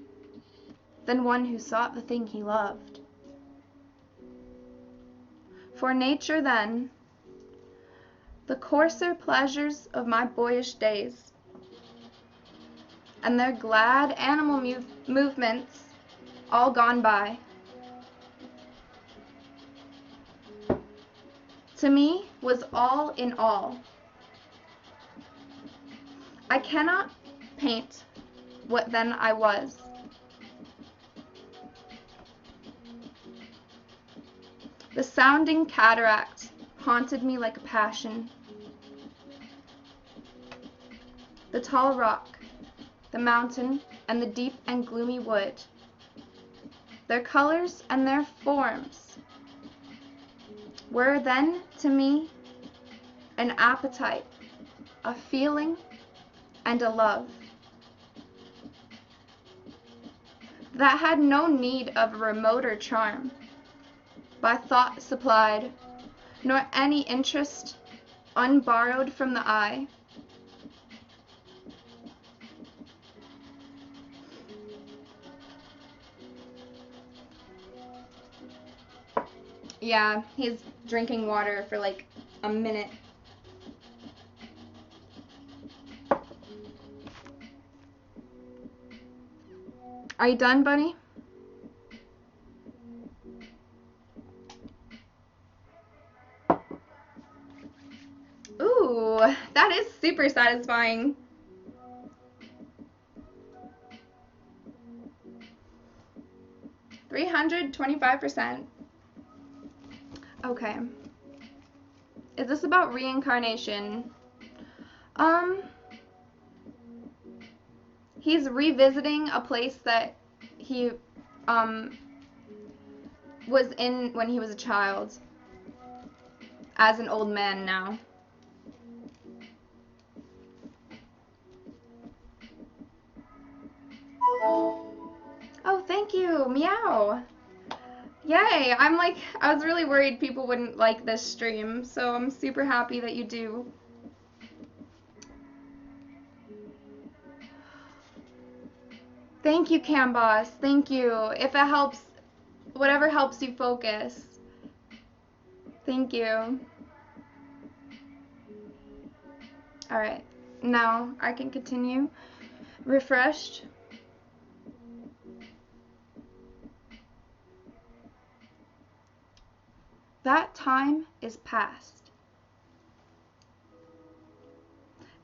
than one who sought the thing he loved. For nature then, the coarser pleasures of my boyish days, and their glad animal movements all gone by, to me was all in all. I cannot paint what then I was. The sounding cataract haunted me like a passion. The tall rock, the mountain, and the deep and gloomy wood, their colors and their forms, were then to me an appetite, a feeling, and a love. that had no need of a remoter charm, by thought supplied, nor any interest unborrowed from the eye. Yeah, he's drinking water for like a minute. Are you done, Bunny? Ooh, that is super satisfying. $325%. Okay. Is this about reincarnation? He's revisiting a place that he was in when he was a child, as an old man now. Oh, thank you. Meow. Yay. I was really worried people wouldn't like this stream, so I'm super happy that you do. Thank you, Camboss. Thank you. If it helps, whatever helps you focus. Thank you. Alright, now I can continue. Refreshed. That time is past,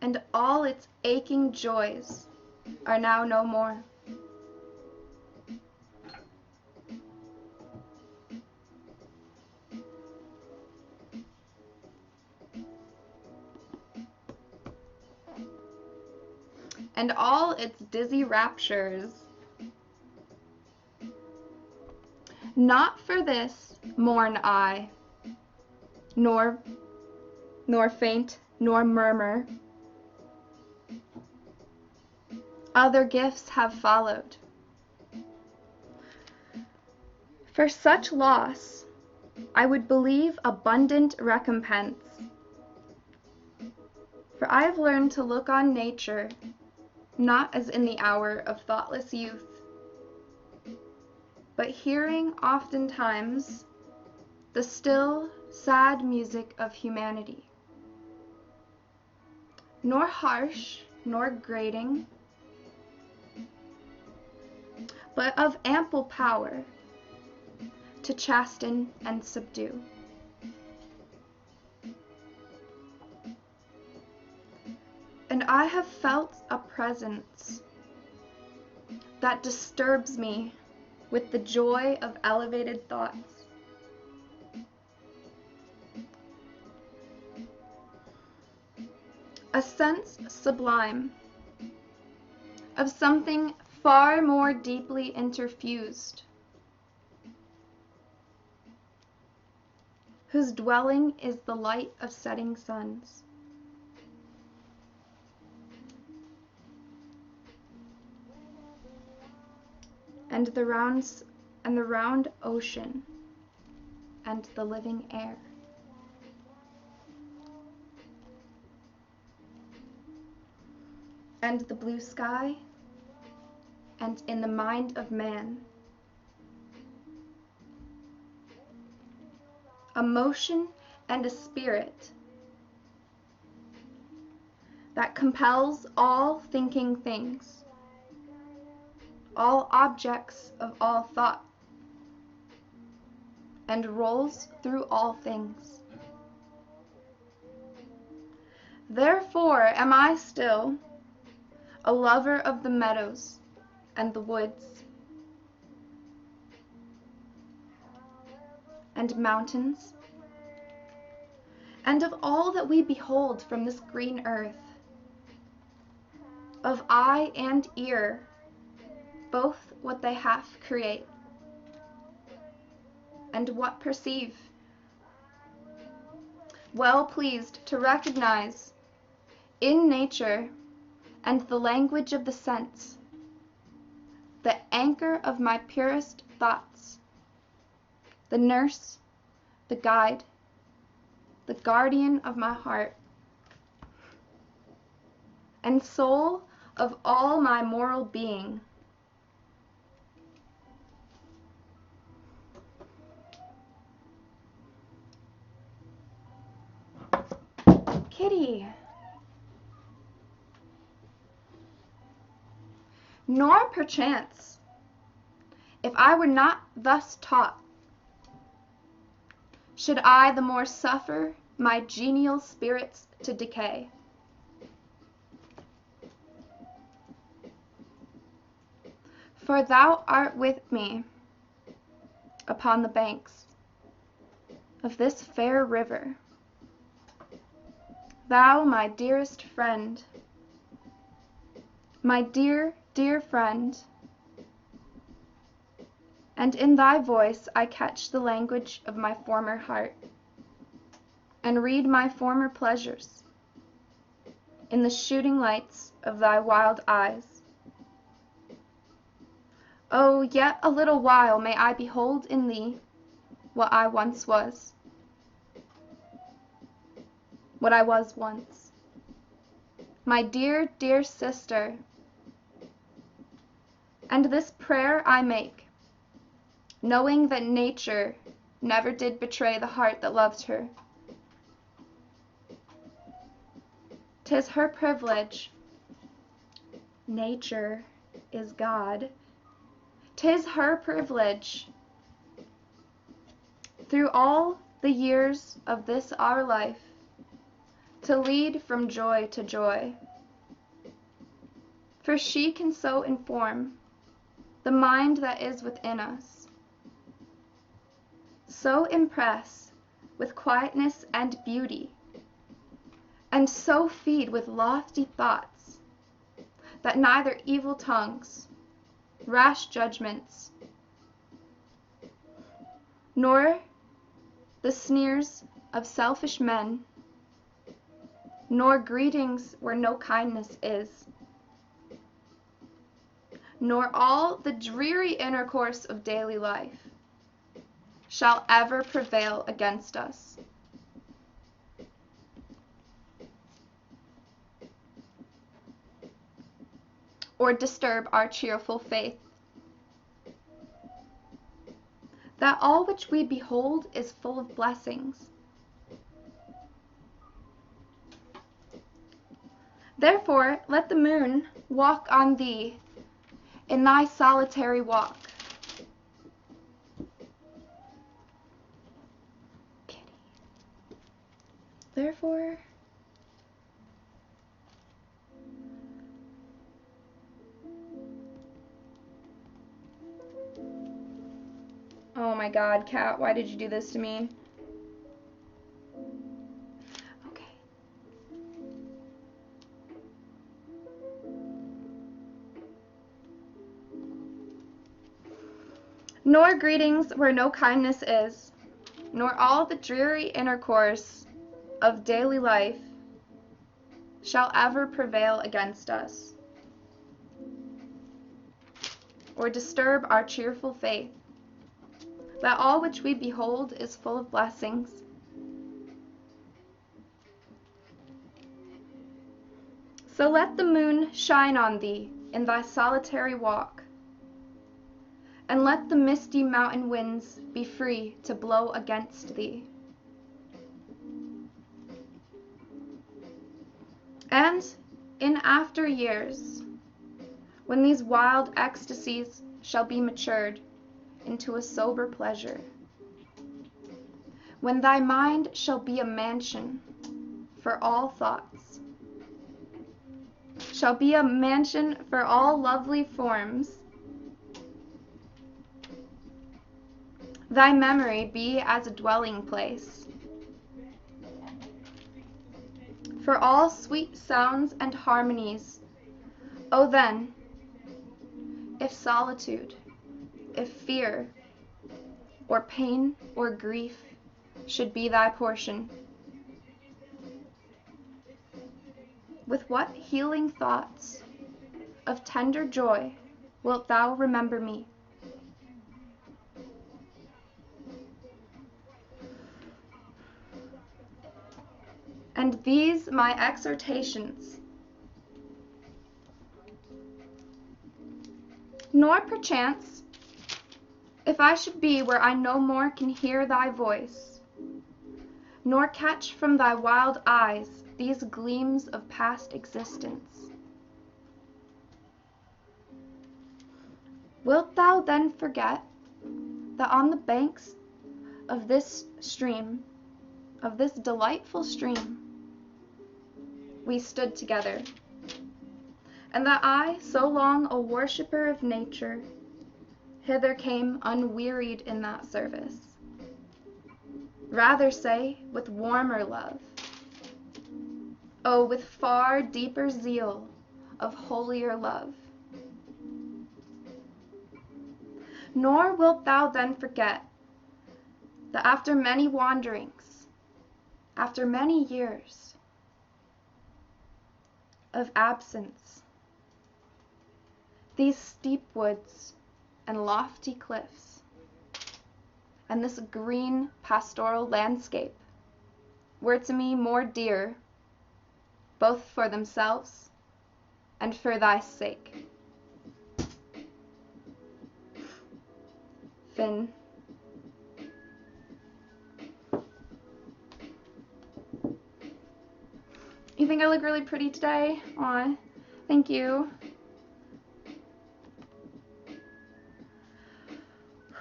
and all its aching joys are now no more. And all its dizzy raptures. Not for this mourn I, nor faint, nor murmur. Other gifts have followed. For such loss, I would believe abundant recompense. For I have learned to look on nature not as in the hour of thoughtless youth, but hearing oftentimes the still, sad music of humanity, nor harsh, nor grating, but of ample power to chasten and subdue. And I have felt a presence that disturbs me with the joy of elevated thoughts. A sense sublime of something far more deeply interfused, whose dwelling is the light of setting suns. And the round ocean and the living air. And the blue sky, and in the mind of man, a motion and a spirit that compels all thinking things, all objects of all thought, and rolls through all things. Therefore am I still a lover of the meadows and the woods, and mountains, and of all that we behold from this green earth, of eye and ear, both what they half create, and what perceive, well pleased to recognize in nature and the language of the sense the anchor of my purest thoughts, the nurse, the guide, the guardian of my heart, and soul of all my moral being. Kitty. Nor perchance, if I were not thus taught, should I the more suffer my genial spirits to decay. For thou art with me upon the banks of this fair river, thou my dearest friend, my dear, dear friend, and in thy voice I catch the language of my former heart, and read my former pleasures in the shooting lights of thy wild eyes. Oh, yet a little while may I behold in thee what I once was, what I was once. My dear, dear sister, and this prayer I make, knowing that nature never did betray the heart that loved her. 'Tis her privilege. Nature is God. 'Tis her privilege, through all the years of this our life, to lead from joy to joy. For she can so inform the mind that is within us, so impress with quietness and beauty, and so feed with lofty thoughts, that neither evil tongues, rash judgments, nor the sneers of selfish men, nor greetings where no kindness is, nor all the dreary intercourse of daily life shall ever prevail against us. Or disturb our cheerful faith, that all which we behold is full of blessings. Therefore let the moon walk on thee in thy solitary walk. Kitty. Therefore oh my God, cat, why did you do this to me? Okay. Nor greetings where no kindness is, nor all the dreary intercourse of daily life shall ever prevail against us, or disturb our cheerful faith, that all which we behold is full of blessings. So let the moon shine on thee in thy solitary walk, and let the misty mountain winds be free to blow against thee. And in after years, when these wild ecstasies shall be matured into a sober pleasure, when thy mind shall be a mansion for all thoughts, shall be a mansion for all lovely forms, thy memory be as a dwelling place for all sweet sounds and harmonies. O then, if solitude, if fear, or pain, or grief should be thy portion, with what healing thoughts of tender joy wilt thou remember me? And these my exhortations, nor perchance, if I should be where I no more can hear thy voice, nor catch from thy wild eyes these gleams of past existence, wilt thou then forget that on the banks of this stream, of this delightful stream, we stood together, and that I, so long a worshipper of nature, hither came unwearied in that service? Rather say, with warmer love, oh, with far deeper zeal of holier love. Nor wilt thou then forget that after many wanderings, after many years of absence, these steep woods and lofty cliffs, and this green pastoral landscape were to me more dear, both for themselves and for thy sake. Finn. You think I look really pretty today? Aw, thank you.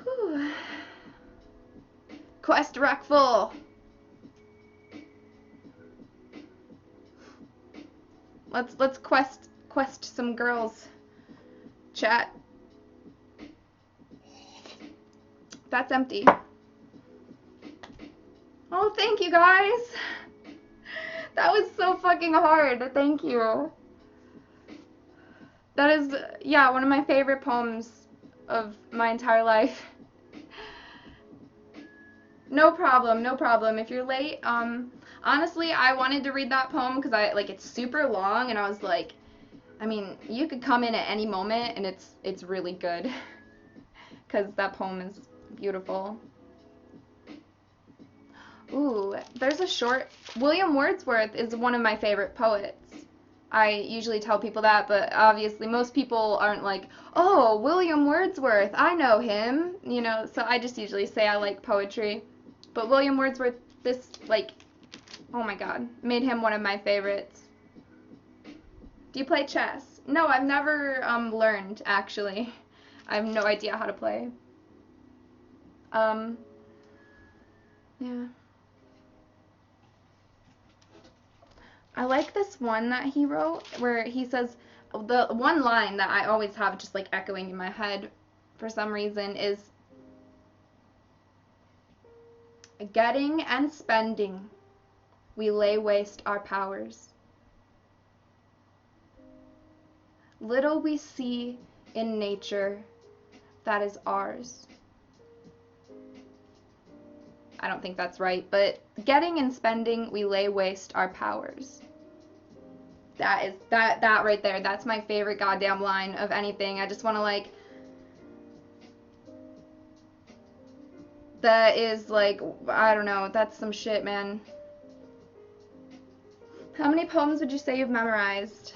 Whew. Quest Rackful. Let's quest some girls. Chat. That's empty. Oh, thank you guys. That was so fucking hard. Thank you. That is, yeah, one of my favorite poems of my entire life. No problem, no problem. If you're late, honestly, I wanted to read that poem because it's super long, and I was like, I mean, you could come in at any moment, and it's really good, because that poem is beautiful. Ooh, there's a short. William Wordsworth is one of my favorite poets. I usually tell people that, but obviously most people aren't like, oh, William Wordsworth, I know him, you know, so I just usually say I like poetry. But William Wordsworth, oh my god, made him one of my favorites. Do you play chess? No, I've never learned, actually. I have no idea how to play. Yeah. I like this one that he wrote where he says, the one line that I always have just like echoing in my head for some reason is, getting and spending, we lay waste our powers. Little we see in nature that is ours. I don't think that's right, but getting and spending, we lay waste our powers. That right there, that's my favorite goddamn line of anything. I just want to that is I don't know, that's some shit, man. How many poems would you say you've memorized?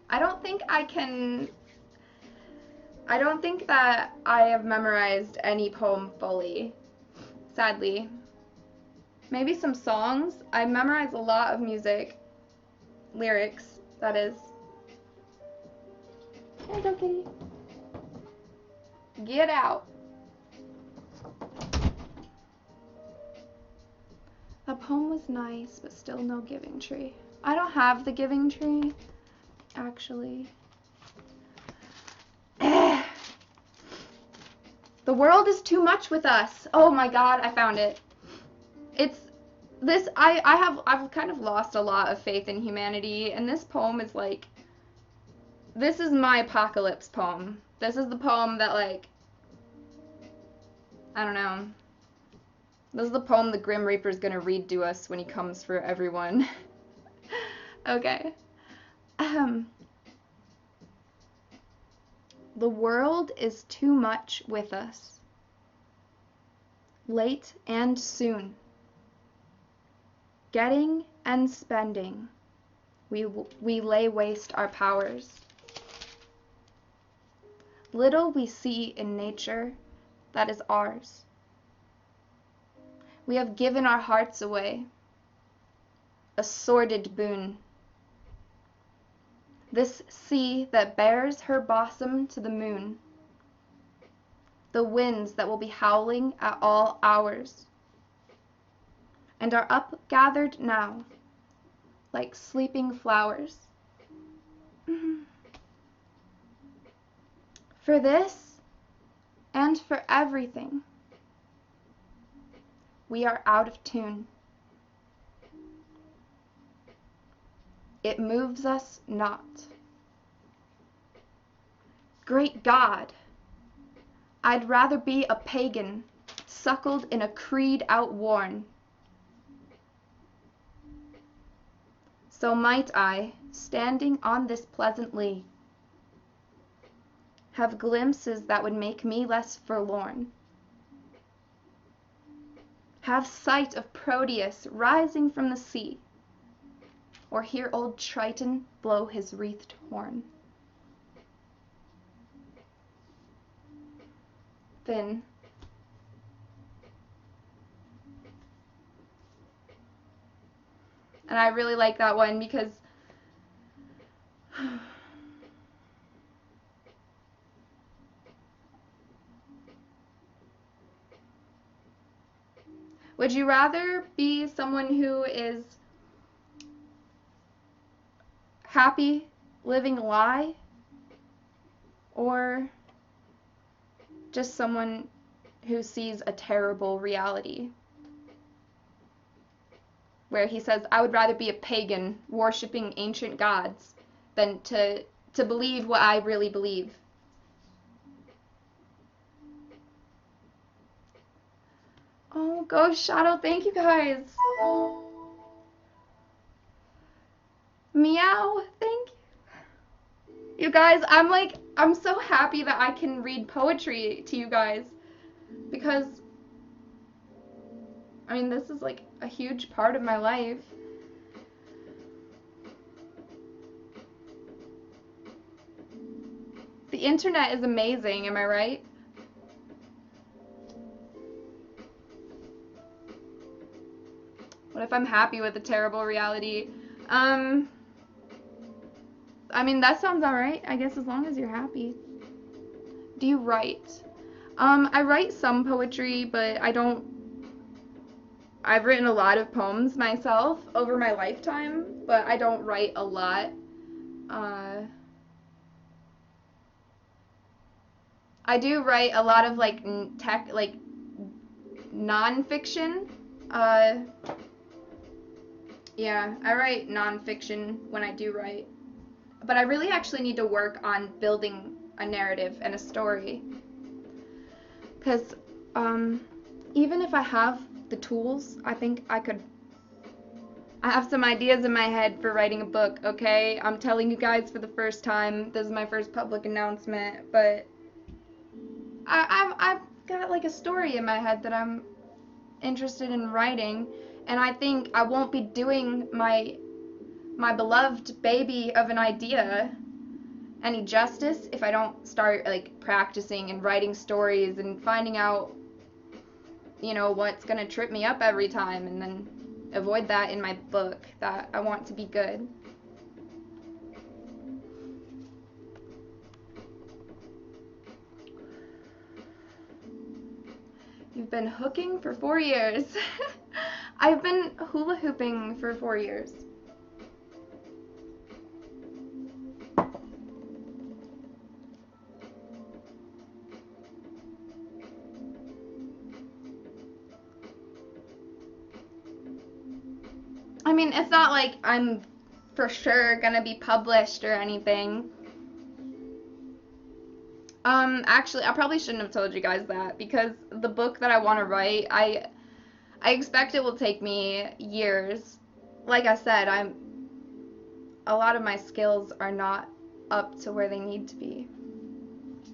I don't think that I have memorized any poem fully, sadly. Maybe some songs. I memorize a lot of music. Lyrics, that is. There you go, kitty. Get out. That poem was nice, but still no giving tree. I don't have the giving tree, actually. The world is too much with us. Oh my god, I found it. It's this, I've kind of lost a lot of faith in humanity, and this poem is this is my apocalypse poem. This is the poem that I don't know. This is the poem the Grim Reaper's gonna read to us when he comes for everyone. Okay. The world is too much with us. Late and soon. Getting and spending. We lay waste our powers. Little we see in nature that is ours. We have given our hearts away. A sordid boon. This sea that bears her bosom to the moon. The winds that will be howling at all hours. And are upgathered now, like sleeping flowers. For this, and for everything, we are out of tune. It moves us not. Great God, I'd rather be a pagan, suckled in a creed outworn. So might I, standing on this pleasant lea, have glimpses that would make me less forlorn. Have sight of Proteus rising from the sea, or hear old Triton blow his wreathed horn. Finn. And I really like that one because would you rather be someone who is happy living a lie, or just someone who sees a terrible reality? Where he says, I would rather be a pagan worshipping ancient gods than to believe what I really believe. Oh, Ghost Shadow, thank you guys. Meow, thank you. You guys, I'm so happy that I can read poetry to you guys, because, I mean, this is like a huge part of my life. The internet is amazing, am I right? What if I'm happy with a terrible reality? I mean, that sounds alright, I guess, as long as you're happy. Do you write? I write some poetry, but I've written a lot of poems myself over my lifetime, but I don't write a lot. I do write a lot of like nonfiction. Yeah, I write nonfiction when I do write. But I really actually need to work on building a narrative and a story. Because even if I have the tools, I think I have some ideas in my head for writing a book, okay? I'm telling you guys for the first time. This is my first public announcement, but I've got like a story in my head that I'm interested in writing, and I think I won't be doing my beloved baby of an idea any justice if I don't start like practicing and writing stories and finding out, you know, what's gonna trip me up every time, and then avoid that in my book. That I want to be good. You've been hooking for 4 years. I've been hula hooping for 4 years. I mean, it's not like I'm for sure gonna be published or anything. Actually, I probably shouldn't have told you guys that, because the book that I want to write, I expect it will take me years. Like I said, a lot of my skills are not up to where they need to be.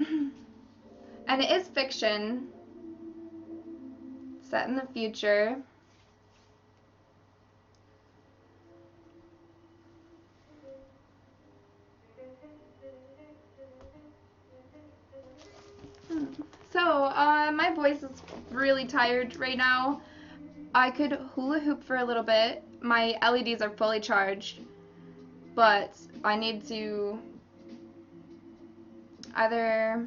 And it is fiction, set in the future. So, my voice is really tired right now. I could hula hoop for a little bit. My LEDs are fully charged, but I need to either...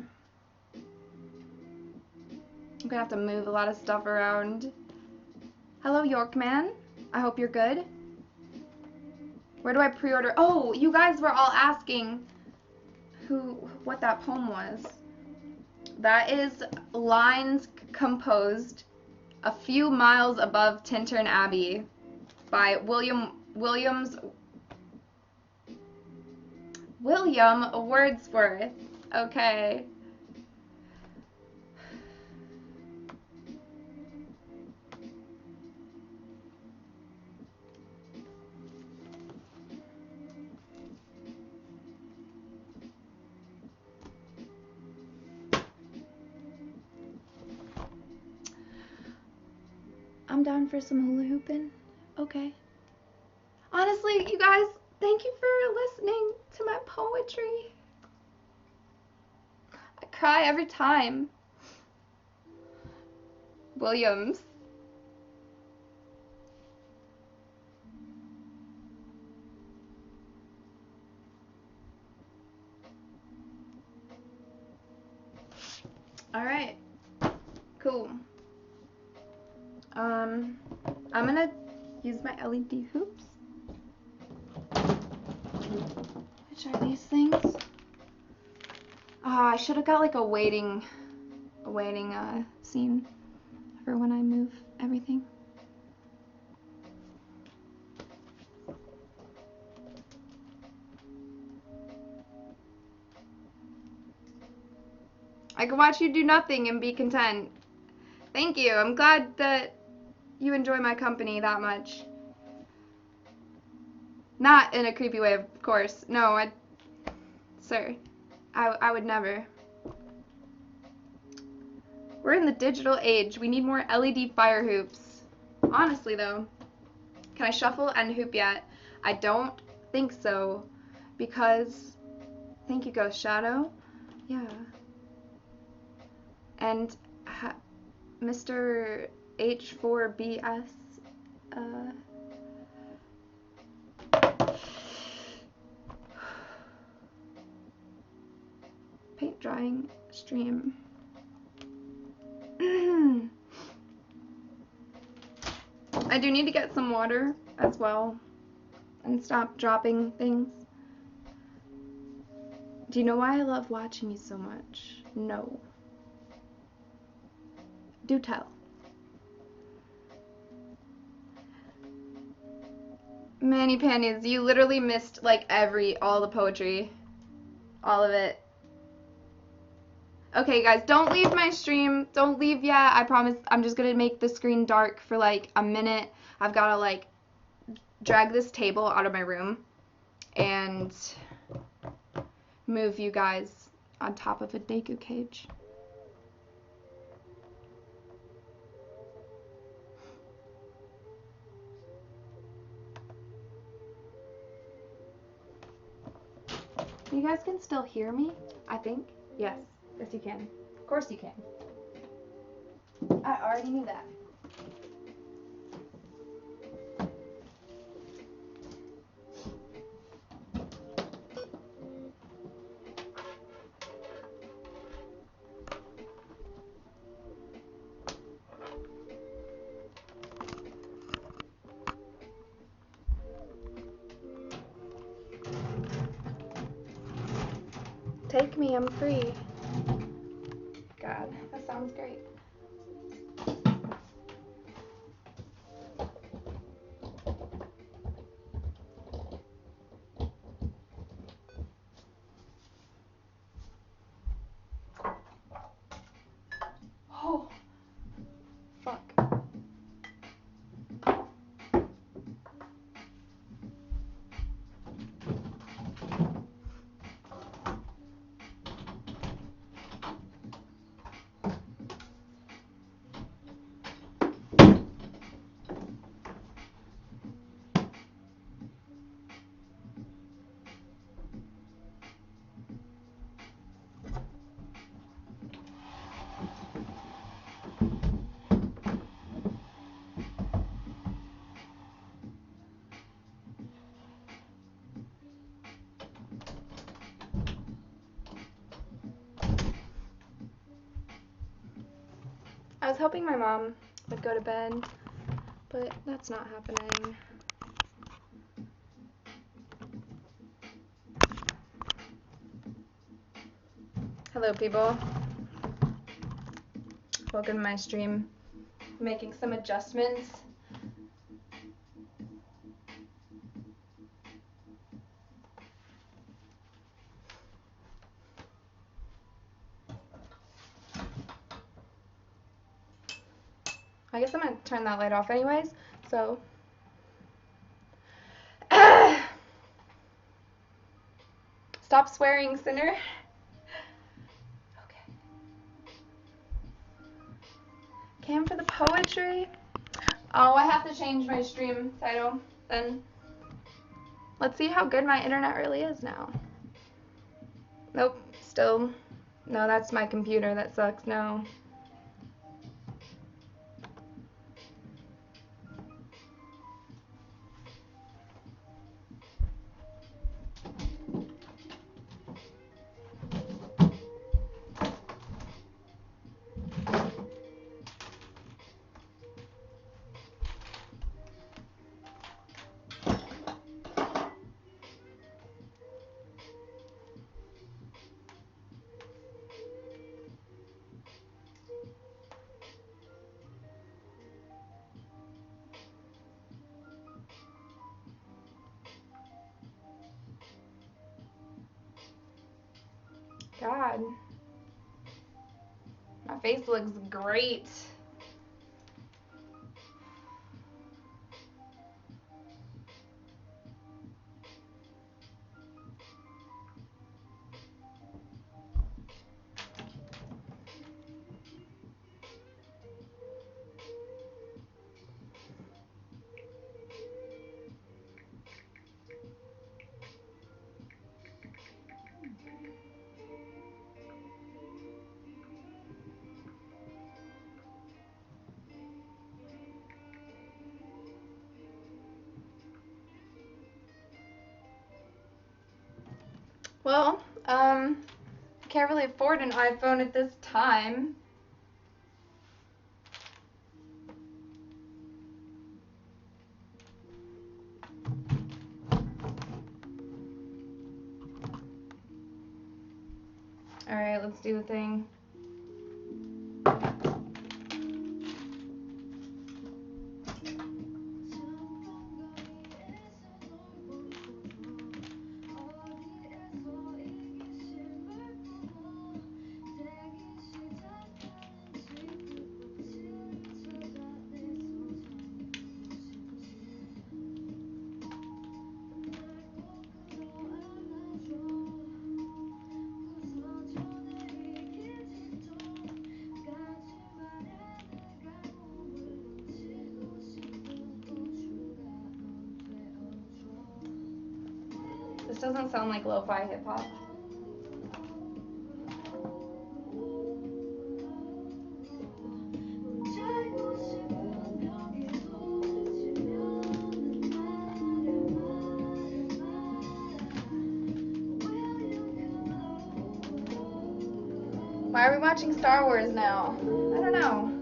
I'm gonna have to move a lot of stuff around. Hello, Yorkman. I hope you're good. Where do I pre-order? Oh, you guys were all asking what that poem was. That is Lines Composed a Few Miles Above Tintern Abbey by William Wordsworth. Okay. I'm down for some hula hooping. Okay. Honestly, you guys, thank you for listening to my poetry. I cry every time. Williams. All right. Cool. I'm gonna use my LED hoops. Which are these things? I should have got like a waiting scene for when I move everything. I can watch you do nothing and be content. Thank you. I'm glad that you enjoy my company that much. Not in a creepy way, of course. No, sir, I would never. We're in the digital age. We need more LED fire hoops. Honestly, though, can I shuffle and hoop yet? I don't think so, because... Thank you, Ghost Shadow. Yeah. And Mr. H4BS, paint drying stream. I do need to get some water as well and stop dropping things. Do you know why I love watching you so much? No. Do tell. Manny Panties, you literally missed like all the poetry. All of it. Okay, guys, don't leave my stream. Don't leave yet. I promise I'm just gonna make the screen dark for like a minute. I've gotta like drag this table out of my room and move you guys on top of a Deku cage. You guys can still hear me, I think. Yes. Yes, you can. Of course you can. I already knew that. Take me, I'm free. God, that sounds great. Oh, fuck. was hoping my mom would go to bed, but that's not happening. Hello, people. Welcome to my stream. Making some adjustments. I guess I'm gonna turn that light off anyways, so. Stop swearing, sinner. Okay. Came for the poetry. Oh, I have to change my stream title then. Let's see how good my internet really is now. Nope, still. No, that's my computer that sucks. No. God. My face looks great. Well, can't really afford an iPhone at this time. Alright, let's do the thing. This doesn't sound like lo-fi hip-hop. Why are we watching Star Wars now? I don't know.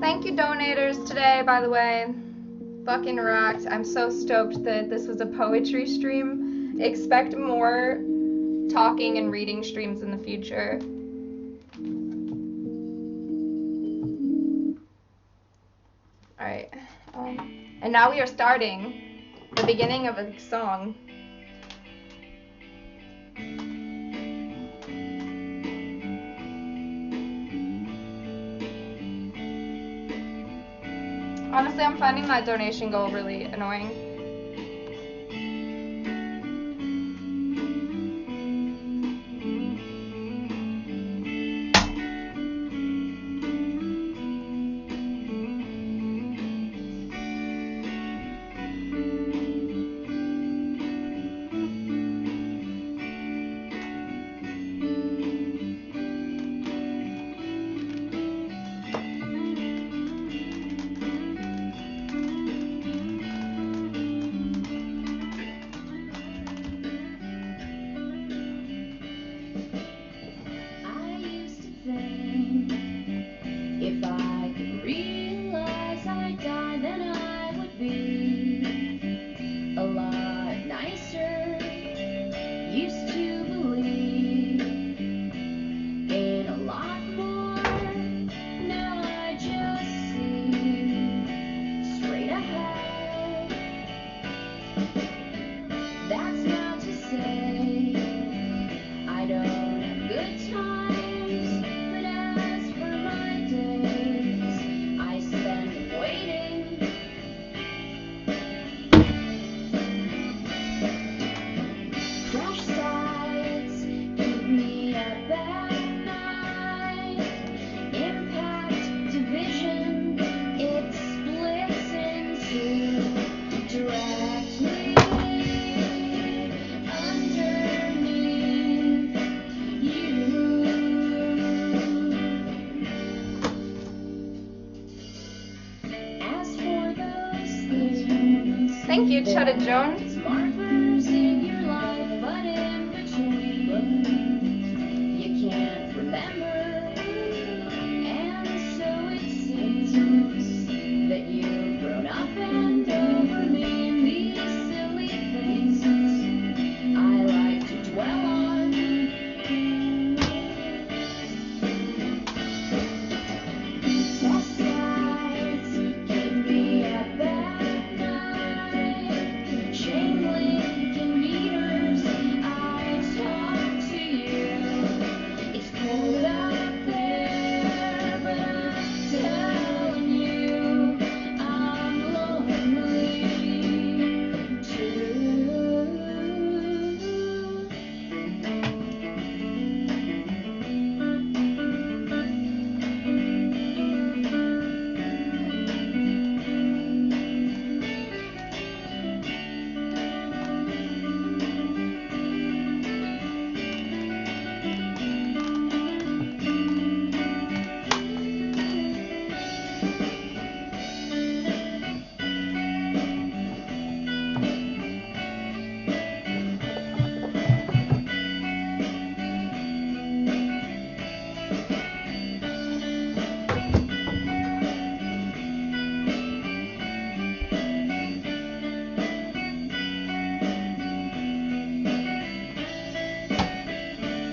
Thank you, donators, today, by the way. Fucking rocked. I'm so stoked that this was a poetry stream. Expect more talking and reading streams in the future. Alright. And now we are starting the beginning of a song. Honestly, I'm finding my donation goal really annoying. Thank you, Chetta Jones. Markers in your life, but in between, you can't remember. And so it seems that you've grown up and overnamed these silly things I like to dwell on. Test sides can be a bad night. Chain link and meters, I talk to you. It's cold out there, but I'm telling you, I'm lonely too.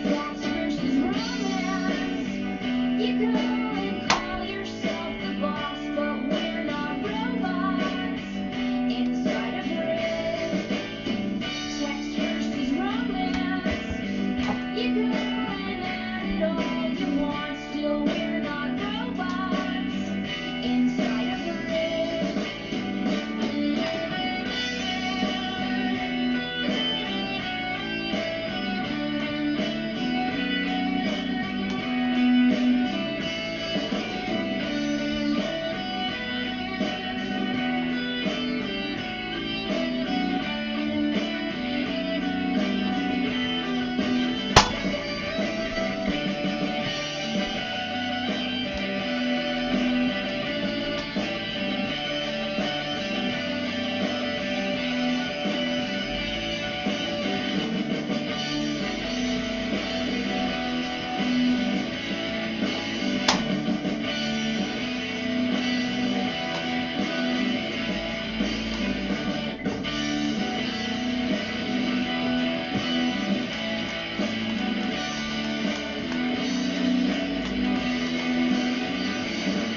Facts versus romance. You go and call yourself the boss, but we're not robots inside a grid. Text versus romance. You go and add it all you want, still we're not robots inside a grid.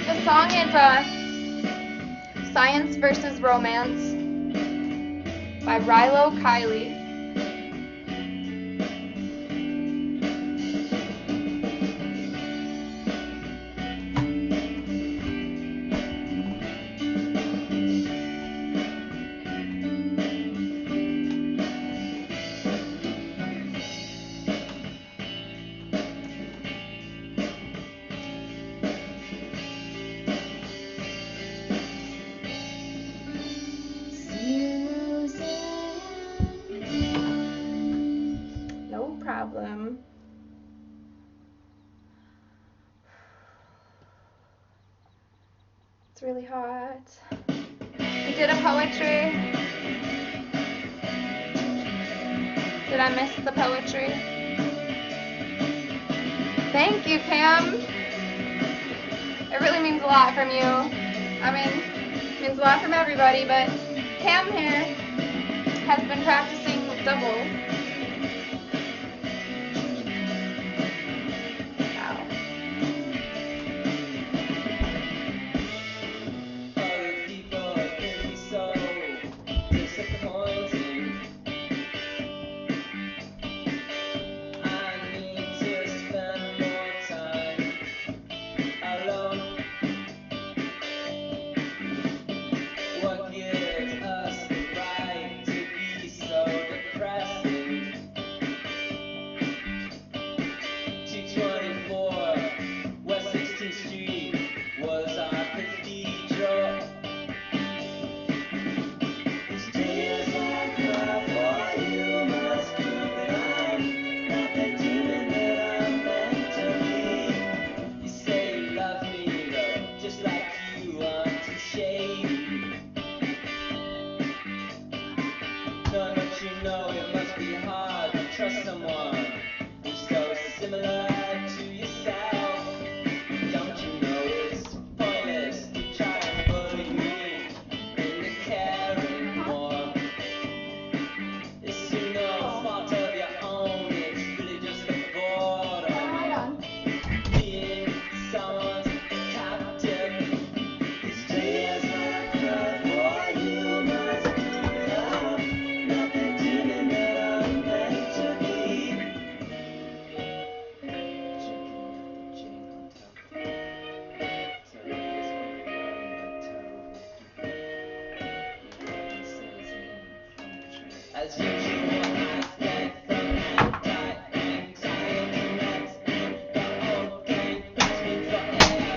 The song is Science versus Romance by Rilo Kiley. No problem. It's really hot. We did a poetry. Did I miss the poetry? Thank you, Cam. It really means a lot from you. I mean, it means a lot from everybody, but Cam here has been practicing double. Wow. Other people can be so disappointing. I need to spend more time alone. What gives us the right to be so depressing? As usual, I spent from anti-anxiety meds, and the whole game puts me for air.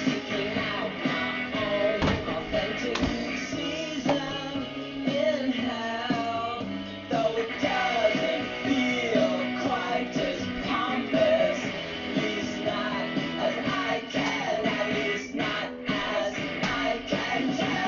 Seeking out my own authentic season in hell, though it doesn't feel quite as pompous. At least not as I can, at least not as I can tell.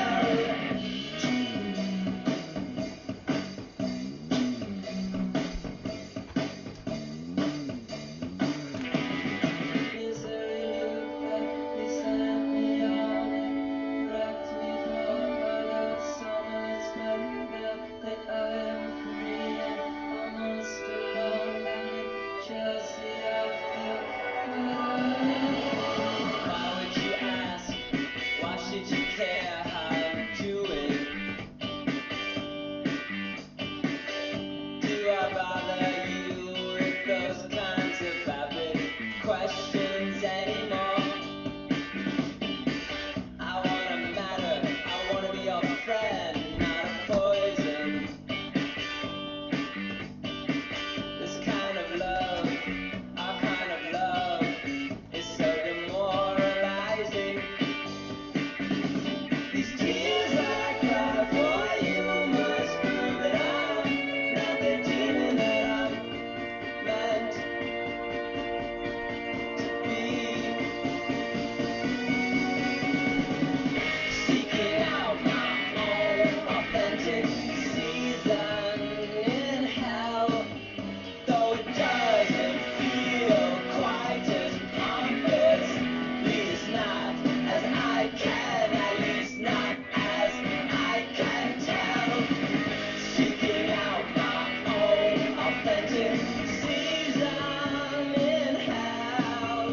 Why would you ask? Why should you care how I'm doing? Do I bother you with those kinds of vapid questions anymore? I wanna matter, I wanna be your friend, not a poison. This kind of love, our kind of love, is so demoralizing. These tears I cry for you must prove that I'm not the demon that I'm meant to be. Seeking out my own authentic season in hell, though it doesn't feel quite as pompous. At least not as I can, at least not as I can tell. Seeking out my own authentic season in hell,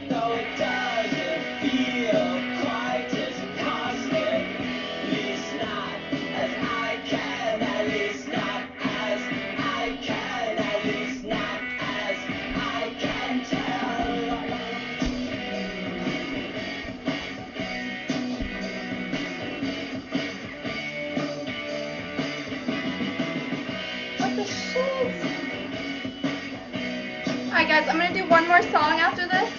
though it doesn't feel quite as cosmic. At least not as I can, at least not as I can, at least not as I can tell. What the shit? Alright guys, I'm gonna do one more song after this.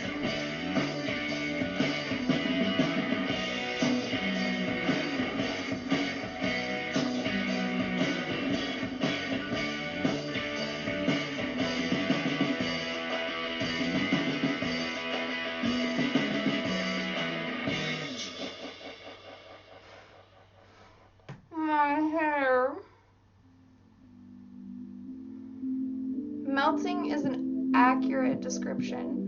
My hair. Melting is an accurate description.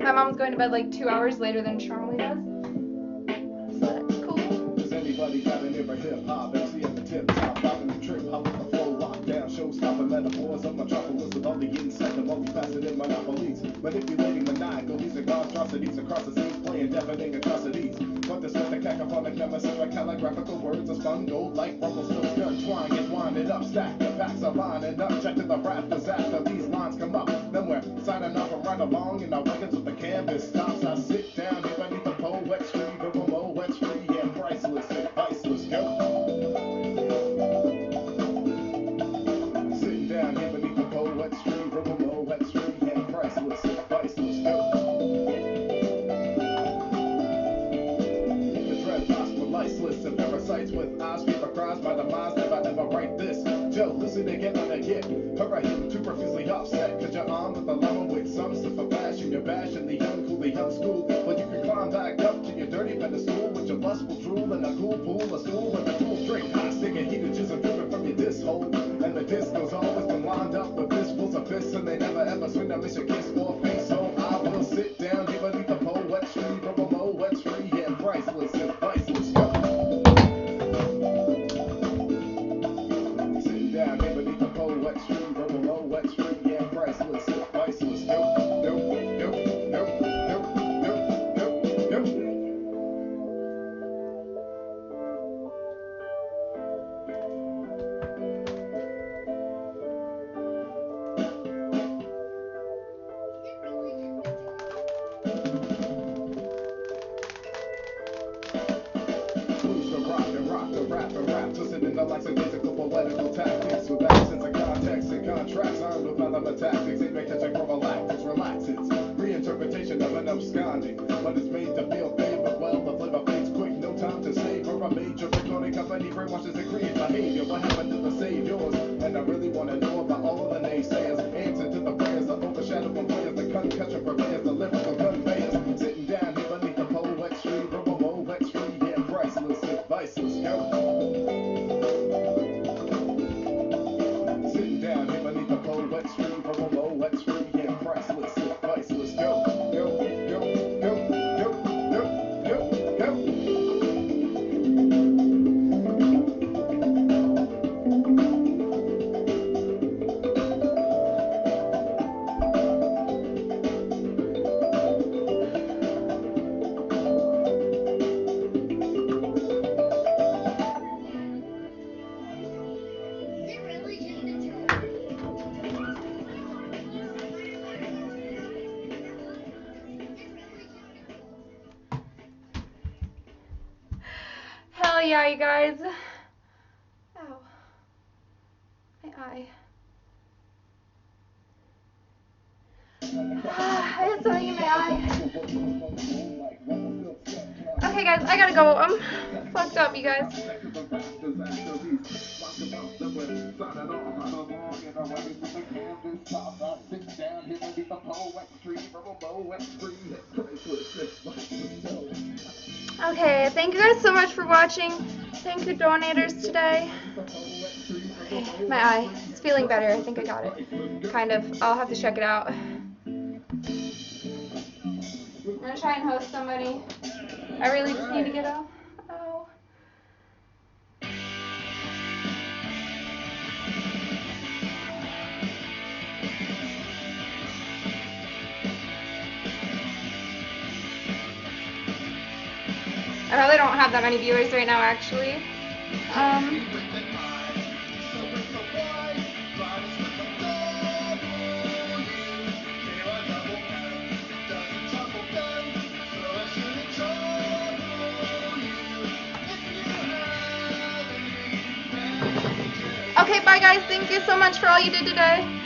My mom's going to bed like 2 hours later than she normally does. So that's cool. Does anybody got an ear for hip hop? MC at the tip top, dropping the trip hop, the flow lockdown, show stopping metaphors of metropolis with all the insect and multifaceted monopolies, manipulating maniacal music monstrosities across the seas, playing deafening atrocities. But this with the cacophonic nemesis, calligraphical words of spun gold like Rumpelstiltskin, twine and wind it up, stack the facts are lining up, check to the rafters after these lines come up. Then we're signing off and right along, and our wagons with the canvas stops. I sit down here beneath the poetry, the poetry, yeah, priceless and priceless. Go. Sitting down here beneath the poetry, the poetry, yeah, priceless and priceless. Go. The dreadlocks were liceless and parasites with eyes, paper cries by the minds, never ever write this. Joe, listen again and again. Her hidden too profusely offset, cause you're armed with a llama with some stuff for fashion. You're bashing the young cool, the young school. But you can climb back up to your dirty pedestal with your lustful drool in a cool pool, a stool with a cool drink. Hot stick and heated chisel dripping from your disc hole. And the disco's always been lined up with fistfuls of fists, and they never ever swing a mission kiss or face. So I will sit down here beneath the poetry, the poetry, yeah, priceless and priceless. Sitting down here beneath the poetry, the poetry, yeah, priceless and priceless. Nope, nope, nope, nope, nope, nope, nope, nope. eye, you guys. Ow. My eye. I had something in my eye. Okay, guys, I gotta go. I'm fucked up, you guys. Okay, thank you guys so much for watching. Thank you, donators, today. Okay, my eye. It's feeling better. I think I got it. Kind of. I'll have to check it out. I'm gonna try and host somebody. I really just need to get off. Oh. I probably don't have that many viewers right now, actually. Okay, bye guys. Thank you so much for all you did today.